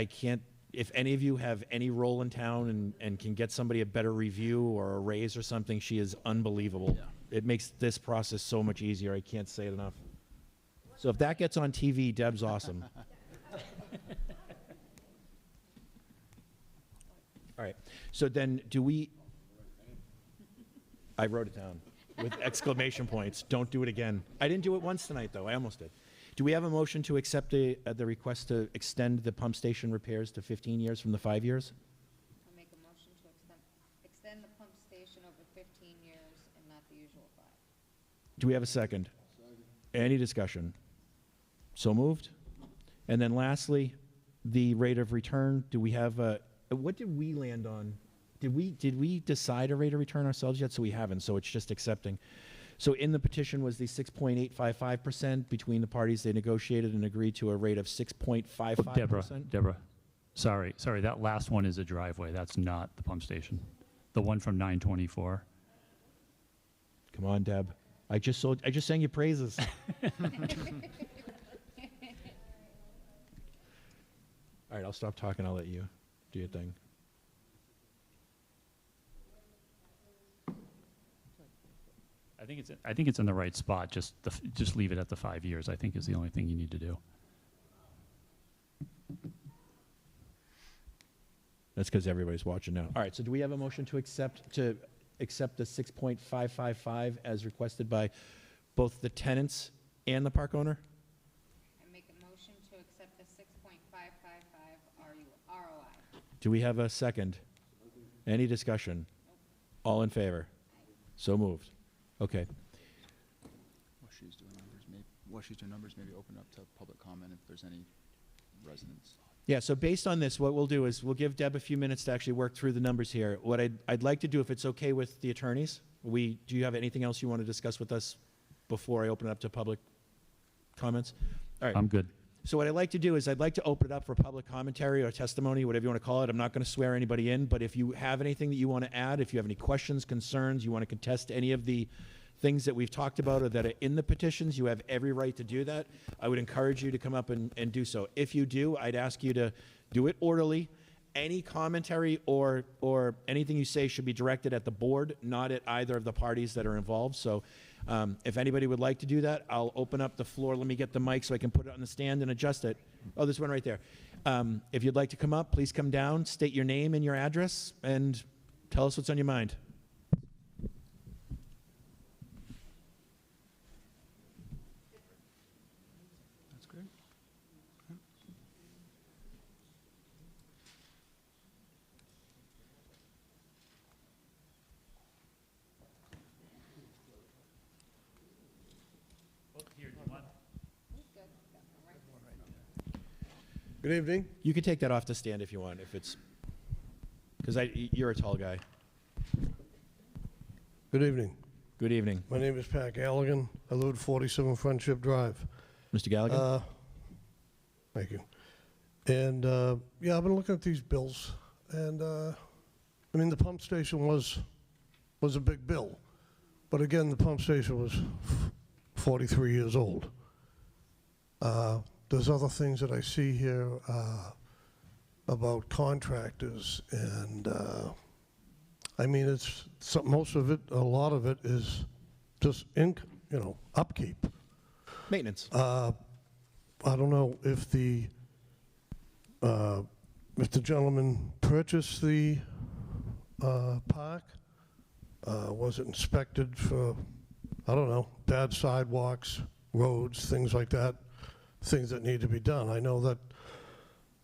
can't, if any of you have any role in town and can get somebody a better review or a raise or something, she is unbelievable. Yeah. It makes this process so much easier. I can't say it enough. So if that gets on TV, Deb's awesome. All right. So then do we, I wrote it down with exclamation points. Don't do it again. I didn't do it once tonight, though. I almost did. Do we have a motion to accept the request to extend the pump station repairs to 15 years from the 5 years? I'll make a motion to extend the pump station over 15 years and not the usual 5. Do we have a second? Any discussion? So moved. And then lastly, the rate of return. Do we have a, what did we land on? Did we decide a rate of return ourselves yet? So we haven't, so it's just accepting. So in the petition was the 6.855% between the parties. They negotiated and agreed to a rate of 6.55%. Deborah, sorry, that last one is a driveway. That's not the pump station. The one from 924. Come on, Deb. I just sang you praises. All right, I'll stop talking. I'll let you do your thing. I think I think it's in the right spot, just leave it at the 5 years, I think is the only thing you need to do. That's because everybody's watching now. All right, so do we have a motion to accept the 6.555 as requested by both the tenants and the park owner? I make a motion to accept the 6.555 ROI. Do we have a second? Any discussion? All in favor? So moved. Okay. While she's doing numbers, maybe open up to public comment if there's any residents. Yeah, so based on this, what we'll do is we'll give Deb a few minutes to actually work through the numbers here. What I'd like to do, if it's okay with the attorneys, do you have anything else you want to discuss with us before I open it up to public comments? All right. I'm good. So what I'd like to do is I'd like to open it up for public commentary or testimony, whatever you want to call it. I'm not going to swear anybody in, but if you have anything that you want to add, if you have any questions, concerns, you want to contest any of the things that we've talked about or that are in the petitions, you have every right to do that. I would encourage you to come up and do so. If you do, I'd ask you to do it orderly. Any commentary or anything you say should be directed at the board, not at either of the parties that are involved. So if anybody would like to do that, I'll open up the floor. Let me get the mic so I can put it on the stand and adjust it. Oh, this one right there. If you'd like to come up, please come down, state your name and your address, and tell us what's on your mind. That's great. He's good. Right. Good evening. You can take that off the stand if you want, if it's, because you're a tall guy. Good evening. Good evening. My name is Pat Galligan. I live at 47 Friendship Drive. Mr. Gallagher? Thank you. And, yeah, I've been looking at these bills, and, I mean, the pump station was a big bill. But again, the pump station was 43 years old. There's other things that I see here about contractors, and I mean, most of it, a lot of it is just upkeep. Maintenance. I don't know if the gentleman purchased the park. Was it inspected for, I don't know, bad sidewalks, roads, things like that, things that need to be done. I know that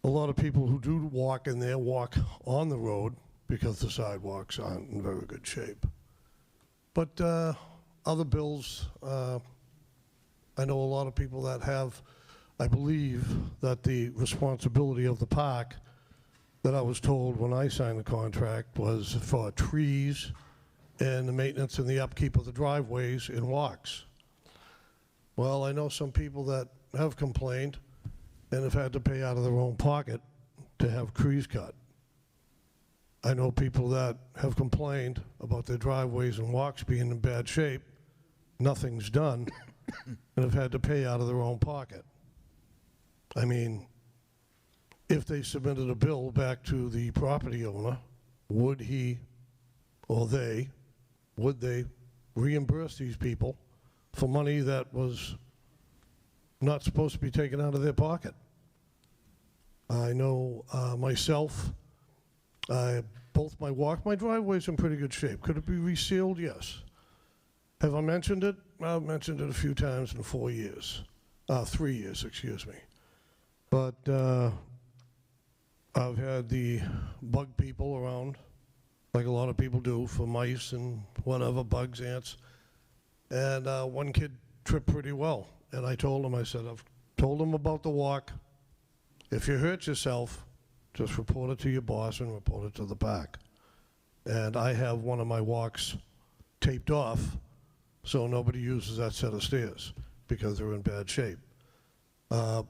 a lot of people who do walk in there walk on the road because the sidewalks aren't in very good shape. But other bills, I know a lot of people that have, I believe that the responsibility of the park that I was told when I signed the contract was for trees and the maintenance and the upkeep of the driveways and walks. Well, I know some people that have complained and have had to pay out of their own pocket to have trees cut. I know people that have complained about their driveways and walks being in bad shape, nothing's done, and have had to pay out of their own pocket. I mean, if they submitted a bill back to the property owner, would he or they, would they reimburse these people for money that was not supposed to be taken out of their pocket? I know myself, both my driveway's in pretty good shape. Could it be resealed? Yes. Have I mentioned it? I've mentioned it a few times in 4 years. 3 years, excuse me. But I've had the bug people around, like a lot of people do, for mice and whatever, bugs, ants. And one kid tripped pretty well. And I told him, I've told him about the walk. If you hurt yourself, just report it to your boss and report it to the park. And I have one of my walks taped off so nobody uses that set of stairs because they're in bad shape. I'm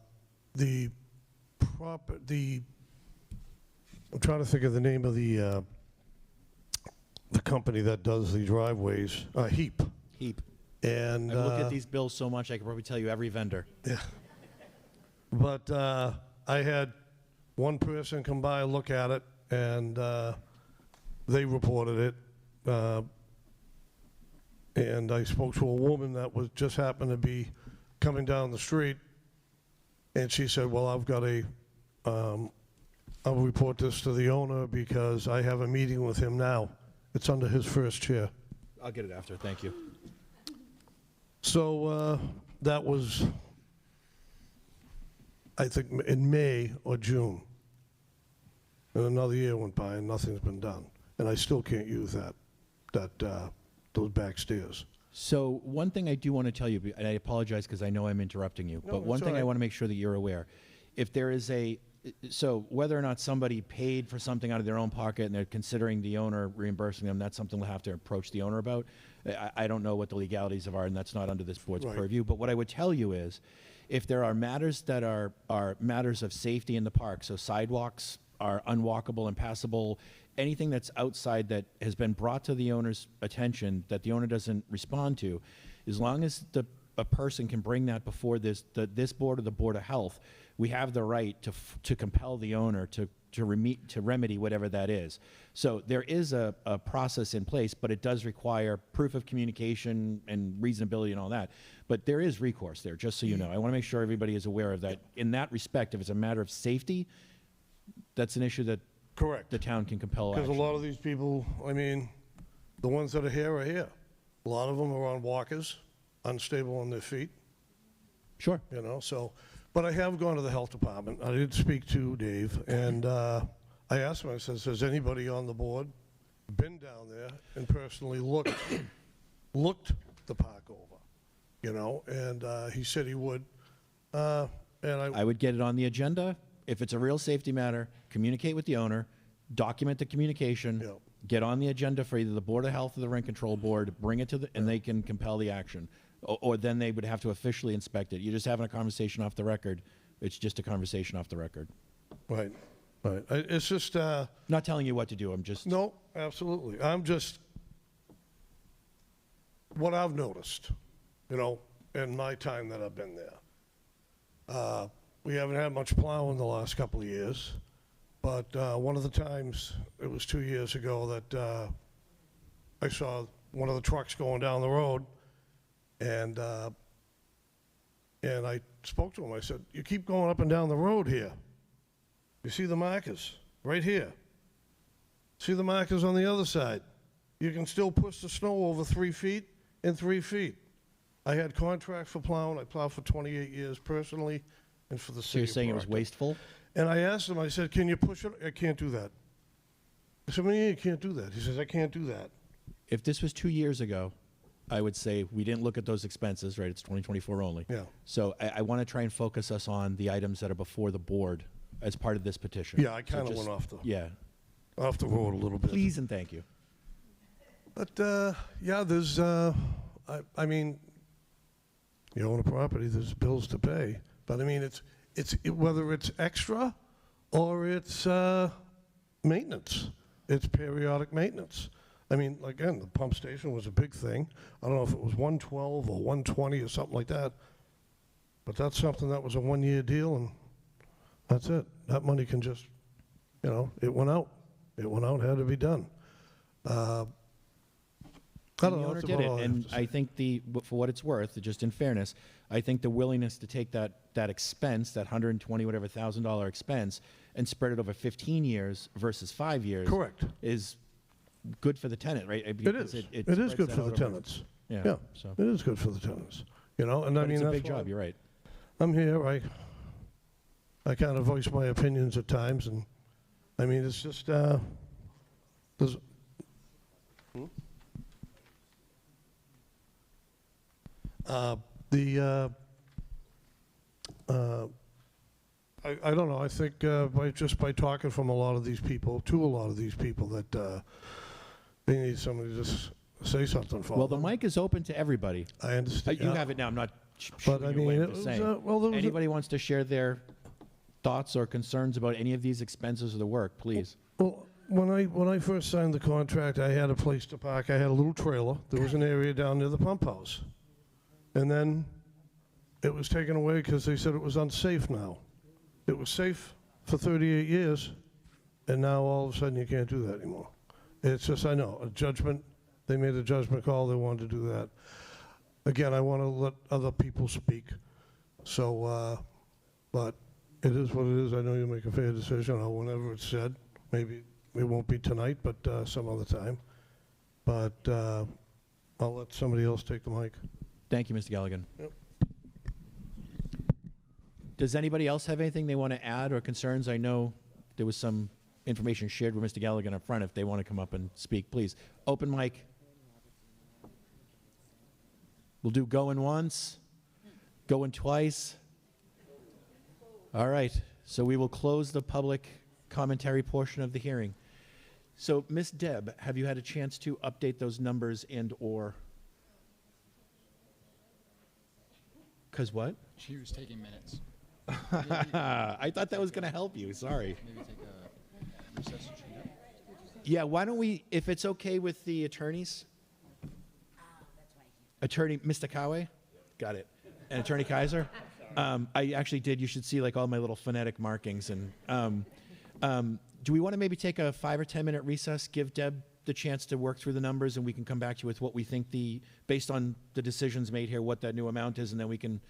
trying to think of the name of the company that does the driveways, Heap. Heap. And I look at these bills so much, I could probably tell you every vendor. yeah. But I had one person come by and look at it, and they reported it. And I spoke to a woman that was, just happened to be coming down the street, and she said, well, I'll report this to the owner because I have a meeting with him now. It's under his first chair. I'll get it after, thank you. So that was, I think, in May or June. And another year went by and nothing's been done. And I still can't use those back stairs. So one thing I do want to tell you, and I apologize because I know I'm interrupting you, No, but one it's thing all I right. want to make sure that you're aware, if there is so whether or not somebody paid for something out of their own pocket and they're considering the owner reimbursing them, that's something we'll have to approach the owner about. I don't know what the legalities of are, and that's not under this board's Right. purview. But what I would tell you is, if there are matters that are matters of safety in the park, so sidewalks are unwalkable, impassable, anything that's outside that has been brought to the owner's attention that the owner doesn't respond to, as long as a person can bring that before this board or the Board of Health, we have the right to compel the owner to remedy whatever that is. So there is a process in place, but it does require proof of communication and reasonability and all that. But there is recourse there, just so you know. I want to make sure everybody is aware of that. In that respect, if it's a matter of safety, that's an issue that Correct. the town can compel Because a action. lot of these people, I mean, the ones that are here are here. A lot of them are on walkers, unstable on their feet, Sure. you know, so. But I have gone to the health department. I did speak to Dave, and I asked him, I said, has anybody on the board been down there and personally looked the park over, you know? And he said he would. And I would get it on the agenda. If it's a real safety matter, communicate with the owner, document the communication, Yeah. get on the agenda for either the Board of Health or the Rent Control Board, bring it to and they can compel the action. Or then they would have to officially inspect it. You're just having a conversation off the record. It's just a conversation off the record. Right, right. It's just, Not telling you what to do. I'm just. no, absolutely. I'm just, what I've noticed, you know, in my time that I've been there, we haven't had much plowing the last couple of years, but one of the times, it was 2 years ago, that I saw one of the trucks going down the road, and I spoke to him. I said, you keep going up and down the road here. You see the markers right here. See the markers on the other side. You can still push the snow over 3 feet and 3 feet. I had contract for plowing. I plowed for 28 years personally and for the So city you're of saying it was Brockton. wasteful? And I asked him, I said, can you push it? I can't do that. I said, well, yeah, you can't do that. He says, I can't do that. If this was 2 years ago, I would say we didn't look at those expenses, right? It's 2024 only. Yeah. So I want to try and focus us on the items that are before the board as part of this petition. Yeah, I So kind of just- went Yeah. off the road a little bit. Please and thank you. But, yeah, there's, I mean, you own a property, there's bills to pay. But, I mean, whether it's extra or it's maintenance, it's periodic maintenance. I mean, again, the pump station was a big thing. I don't know if it was 112 or 120 or something like that. But that's something that was a one-year deal, and that's it. That money can just, you know, it went out. It went out, had to be done. I And don't the know. owner That's did about it, all I have and to say. I think for what it's worth, just in fairness, I think the willingness to take that expense, that $120,000 expense, and spread it over 15 years versus 5 years, Correct. is good for the tenant, right? It Because is. It spreads is good that for the out over- tenants. Yeah. Yeah, So, it is good for the tenants. You know, and I but mean, it's a that's big why job. You're right. I'm here. I kind of voice my opinions at times, and I mean, it's just there's. I don't know. I think by talking from a lot of these people, to a lot of these people, that they need somebody to just say something for Well, them. the mic is open to everybody. I understand. You have it now. I'm not But, shooing I you away. mean, I'm it just was, saying. well, there was a- Anybody wants to share their thoughts or concerns about any of these expenses or the work, please. Well, when I first signed the contract, I had a place to park. I had a little trailer. There was an area down near the pump house. And then it was taken away because they said it was unsafe now. It was safe for 38 years, and now all of a sudden you can't do that anymore. It's just, I know, a judgment They made a judgment call, they wanted to do that. Again, I want to let other people speak. So, but it is what it is. I know you'll make a fair decision or whenever it's said. Maybe it won't be tonight, but some other time. But I'll let somebody else take the mic. Thank you, Mr. Galligan. Yep. Does anybody else have anything they want to add or concerns? I know there was some information shared with Mr. Galligan up front. If they want to come up and speak, please. Open mic. We'll do going once, going twice. All right. So we will close the public commentary portion of the hearing. So, Ms. Deb, have you had a chance to update those numbers and or? Because what? She was taking minutes. I thought that was going to help you. Sorry. Maybe take a recess. Yeah, why don't we, if it's okay with the attorneys? Attorney, Mr. Kawe? Got it. And Attorney Kaiser? I actually did. You should see like all my little phonetic markings. And do we want to maybe take a 5 or 10 minute recess, give Deb the chance to work through the numbers, and we can come back to you with what we think based on the decisions made here, what that new amount is, and then we can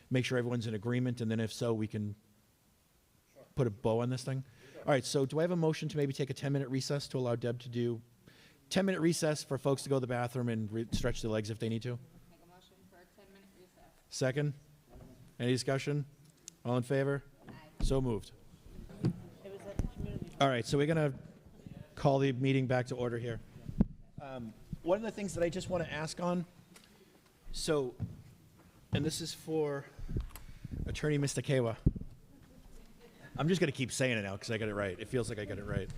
make sure everyone's in agreement, and then if so, we can put a bow on this thing? All right, so do I have a motion to maybe take a 10-minute recess to allow Deb to do 10-minute recess for folks to go to the bathroom and stretch their legs if they need to? Make a motion for a 10-minute recess. Second? Any discussion? All in favor? Aye. So moved. All right, so we're going to call the meeting back to order here. One of the things that I just want to ask on, so, and this is for Attorney Mr. Kawa. I'm just going to keep saying it now because I got it right. It feels like I got it right.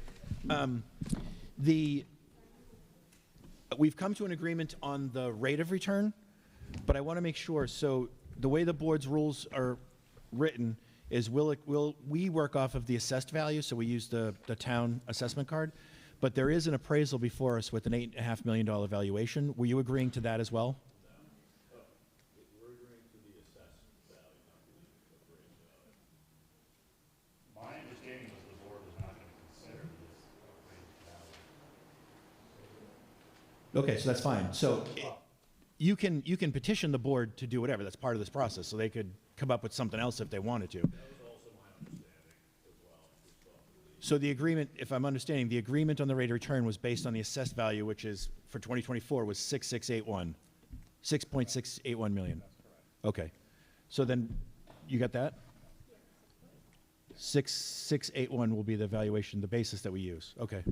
We've come to an agreement on the rate of return, but I want to make sure. So the way the board's rules are written is will we work off of the assessed value, so we use the town assessment card, but there is an appraisal before us with an $8.5 million valuation. Were you agreeing to that as well? We're agreeing to the assessed value, not the appraised value. My understanding was the board was not going to consider this appraised value. Okay, so that's fine. So you can petition the board to do whatever. That's part of this process. So they could come up with something else if they wanted to. That was also my understanding as well. So the agreement, if I'm understanding, the agreement on the rate of return was based on the assessed value, which is for 2024 was 6.681 million. That's correct. Okay. So then you got that? 6.681 will be the valuation, the basis that we use. Okay.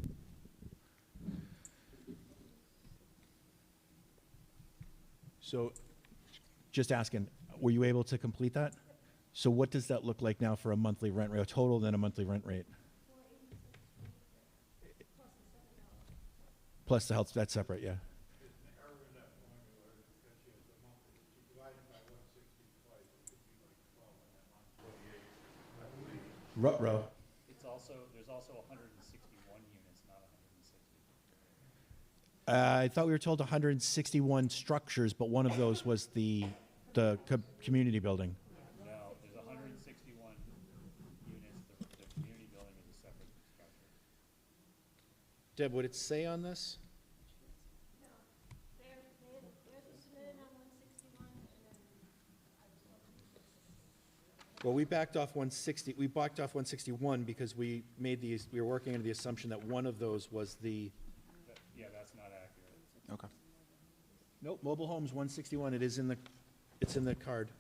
So just asking, were you able to complete that? So what does that look like now for a monthly rent rate, a total then a monthly rent rate? Plus the health, that's separate, yeah. Ruh-roh. There's also 161 units, not 160. I thought we were told 161 structures, but one of those was the community building. No, there's 161 units. The community building is a separate structure. Deb, would it say on this? No, there's a submitted on 161, and then Well, we backed off 160. We backed off 161 because we were working under the assumption that one of those was the. Yeah, that's not accurate. Okay. Nope, mobile homes 161. It's in the card.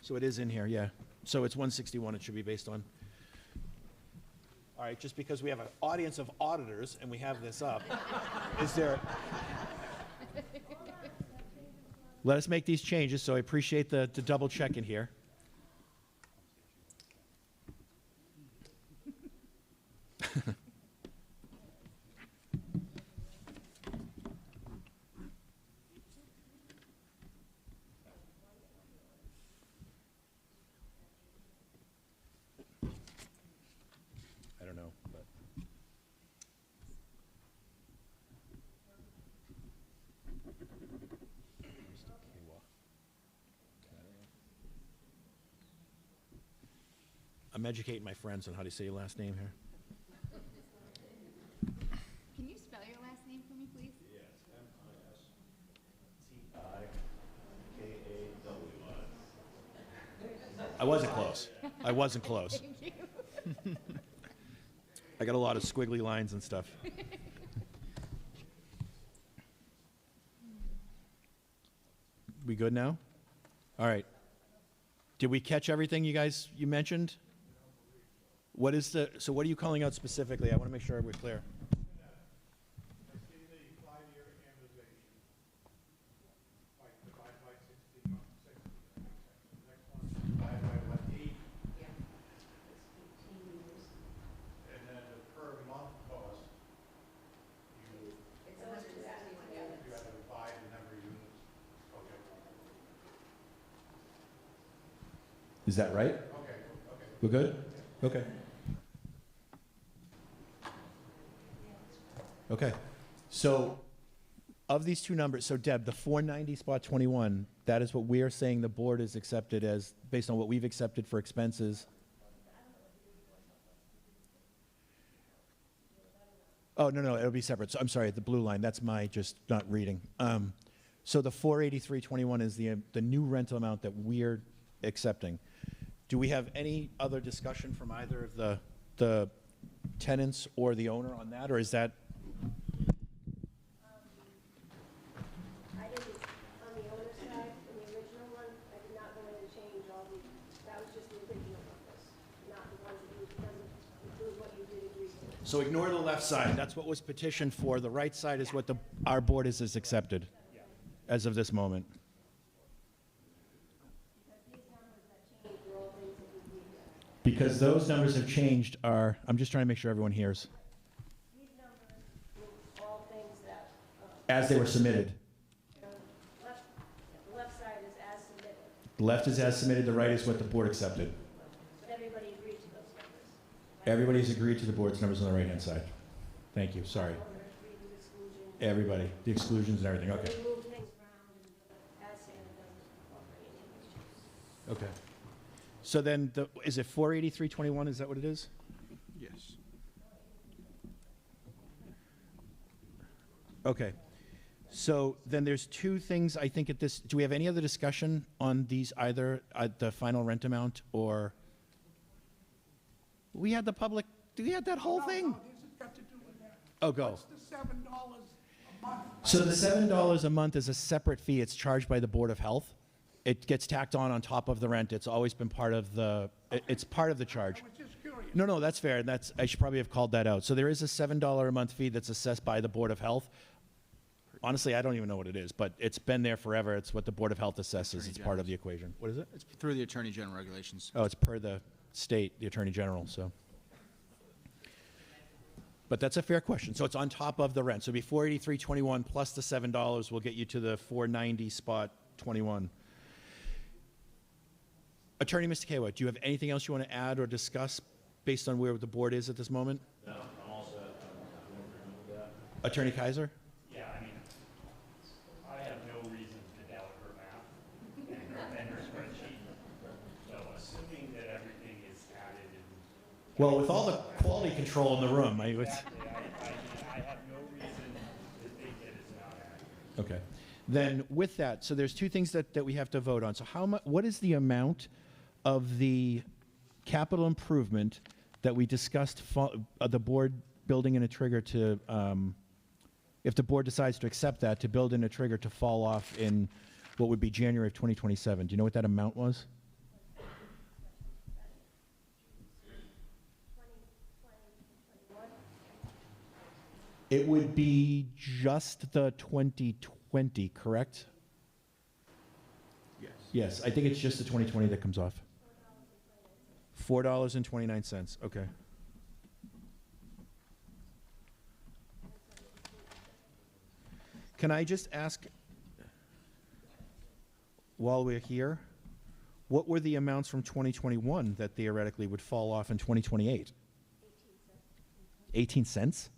So it is in here, yeah. So it's 161 it should be based on. All right, just because we have an audience of auditors and we have this up, is there? Let us make these changes, so I appreciate the double check in here. I don't know, but. I'm educating my friends on how to say your last name here. Can you spell your last name for me, please? Yes, I wasn't close. I wasn't close. I got a lot of squiggly lines and stuff. We good now? All right. Did we catch everything you mentioned? So what are you calling out specifically? I want to make sure we're clear. I see the 5-year amortization, like divide by 60, 60. Next one, divide by what, 8? Yeah. It's 18 years. And then the per month cost, you It's 161 units. have to divide the number of units. Okay. Is that right? Okay. We're good? Okay. Okay. So of these two numbers, so Deb, the 490 spot 21, that is what we are saying the board is accepted as, based on what we've accepted for expenses. Oh, no, it'll be separate. So I'm sorry, the blue line, that's my just not reading. So the 483.21 is the new rental amount that we're accepting. Do we have any other discussion from either of the tenants or the owner on that, or is that? I didn't, on the owner's side, in the original one, I did not go in and change all the, that was just the original numbers, not the ones that you, doesn't include what you did agree to. So ignore the left side. That's what was petitioned for. The right side is what our board has accepted as of this moment. Because those numbers have changed I'm just trying to make sure everyone hears. These numbers were all things that, As they were submitted. the left side is as submitted, The left is as submitted, the right is what the board accepted. but everybody agreed to those numbers. Everybody's agreed to the board's numbers on the right-hand side. Thank you, sorry. Owners agreed to exclusion. Everybody, the exclusions and everything, okay. They moved things around and as Santa doesn't incorporate any of those changes. Okay. So then, is it 483.21, is that what it is? Yes. Okay. So then there's two things, I think, at this, do we have any other discussion on these, either the final rent amount or? We had the public, we had that whole thing. No, this has got to do with that. Oh, go. What's the $7 a month? So the $7 a month is a separate fee. It's charged by the Board of Health. It gets tacked on top of the rent. It's always been part of it's part of the charge. I was just curious. No, that's fair. I should probably have called that out. So there is a $7 a month fee that's assessed by the Board of Health. Honestly, I don't even know what it is, but it's been there forever. It's what the Board of Health assesses. Attorney It's part of General's. the equation. What is it? It's through the Attorney General regulations. Oh, it's per the state, the Attorney General, so. But that's a fair question. So it's on top of the rent. So it'd be 483.21 plus the $7 will get you to the 490 spot 21. Attorney Mr. Kaywa, do you have anything else you want to add or discuss based on where the board is at this moment? No, I'm all set. I'm in agreement with that. Attorney Kaiser? Yeah, I mean, I have no reason to doubt her math and her spreadsheet. So assuming that everything is added and. Well, with all the quality control in the room, Exactly, I have no reason to think that it's not added. Okay. Then with that, so there's two things that we have to vote on. So what is the amount of the capital improvement that we discussed, the board building in a trigger to, if the board decides to accept that, to build in a trigger to fall off in what would be January of 2027? Do you know what that amount was? It would be just the 2020, correct? Yes. Yes, I think it's just the 2020 that comes off. $4.29, okay. Can I just ask, while we're here, what were the amounts from 2021 that theoretically would fall off in 2028? 18 cents?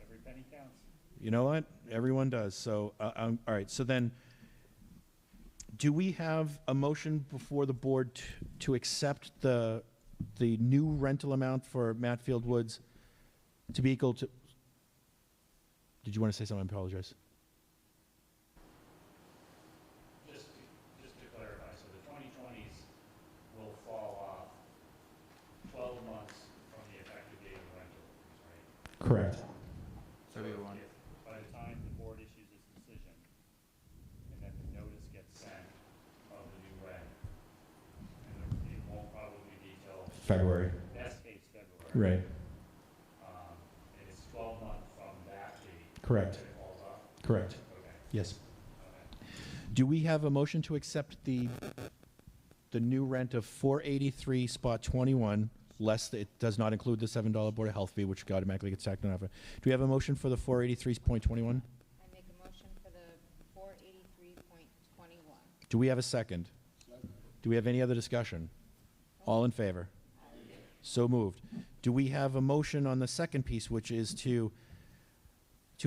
Every penny counts. You know what? Everyone does. So, all right. So then, do we have a motion before the board to accept the new rental amount for Matfield Woods to be equal to? Did you want to say something? I apologize. Just Correct. February 1. If by the time the board issues its decision, and then the notice gets sent of the new reg, and it won't probably be till February. best case February. Right. And it's 12 months from that date. Correct. that it falls off. Correct. Okay. Yes. Okay. Do we have a motion to accept the new rent of 483 spot 21, less, it does not include the $7 Board of Health fee, which automatically gets tacked on off? Do we have a motion for the 483.21? I make a motion for the 483.21. Do we have a second? Do we have any other discussion? All in favor? So moved. Do we have a motion on the second piece, which is to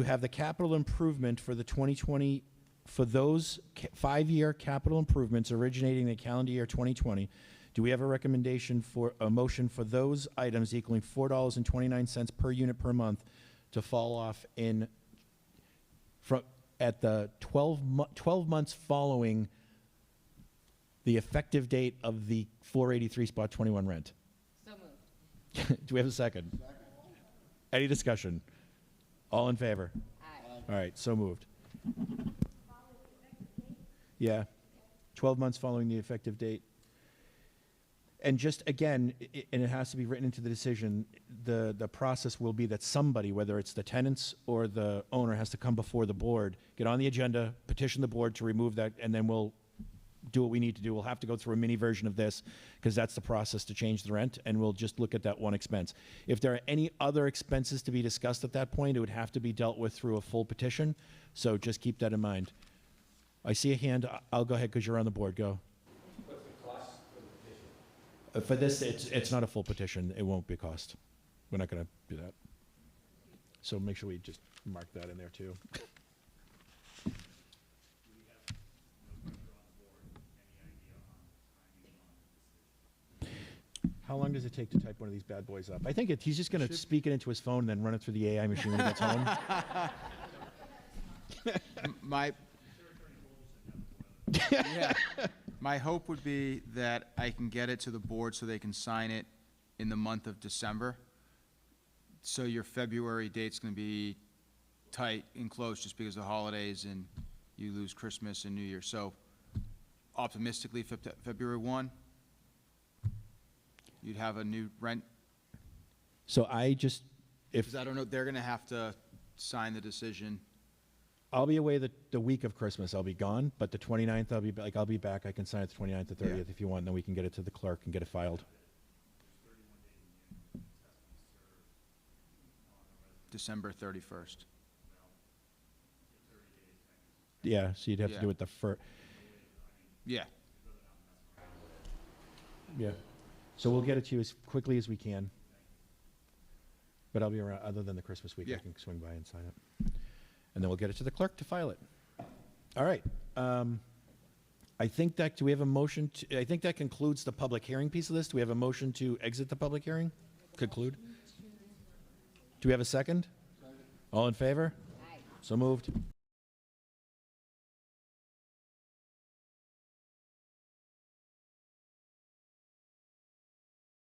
have the capital improvement for the 2020, for those 5-year capital improvements originating in the calendar year 2020, do we have a recommendation for a motion for those items equaling $4.29 per unit per month to fall off at the 12 months following the effective date of the 483 spot 21 rent? So moved. Do we have a second? Any discussion? All in favor? Aye. All right, so moved. Yeah, 12 months following the effective date. And just, again, and it has to be written into the decision, the process will be that somebody, whether it's the tenants or the owner, has to come before the board, get on the agenda, petition the board to remove that, and then we'll do what we need to do. We'll have to go through a mini version of this, because that's the process to change the rent, and we'll just look at that one expense. If there are any other expenses to be discussed at that point, it would have to be dealt with through a full petition, so just keep that in mind. I see a hand. I'll go ahead because you're on the board. Go. What's the cost for the petition? For this, it's not a full petition. It won't be a cost. We're not going to do that. So make sure we just mark that in there too. How long does it take to type one of these bad boys up? I think he's just going to speak it into his phone and then run it through the AI machine when he gets home. My hope would be that I can get it to the board so they can sign it in the month of December. So your February date's going to be tight and close just because of the holidays and you lose Christmas and New Year. So optimistically, February 1, you'd have a new rent. So I just, Because I don't know, they're going to have to sign the decision. I'll be away the week of Christmas. I'll be gone, but the 29th I'll be back. I can sign it the 29th or 30th Yeah. if you want, and then we can get it to the clerk and get it filed. December 31st. Yeah, so you'd have to Yeah. do it the first. Yeah. Yeah. So we'll get it to you as quickly as we can. But I'll be around, other than the Christmas week, I Yeah. can swing by and sign it. And then we'll get it to the clerk to file it. All right. I think that, do we have a motion I think that concludes the public hearing piece of this. Do we have a motion to exit the public hearing? Conclude? Do we have a second? All in favor? Aye. So moved.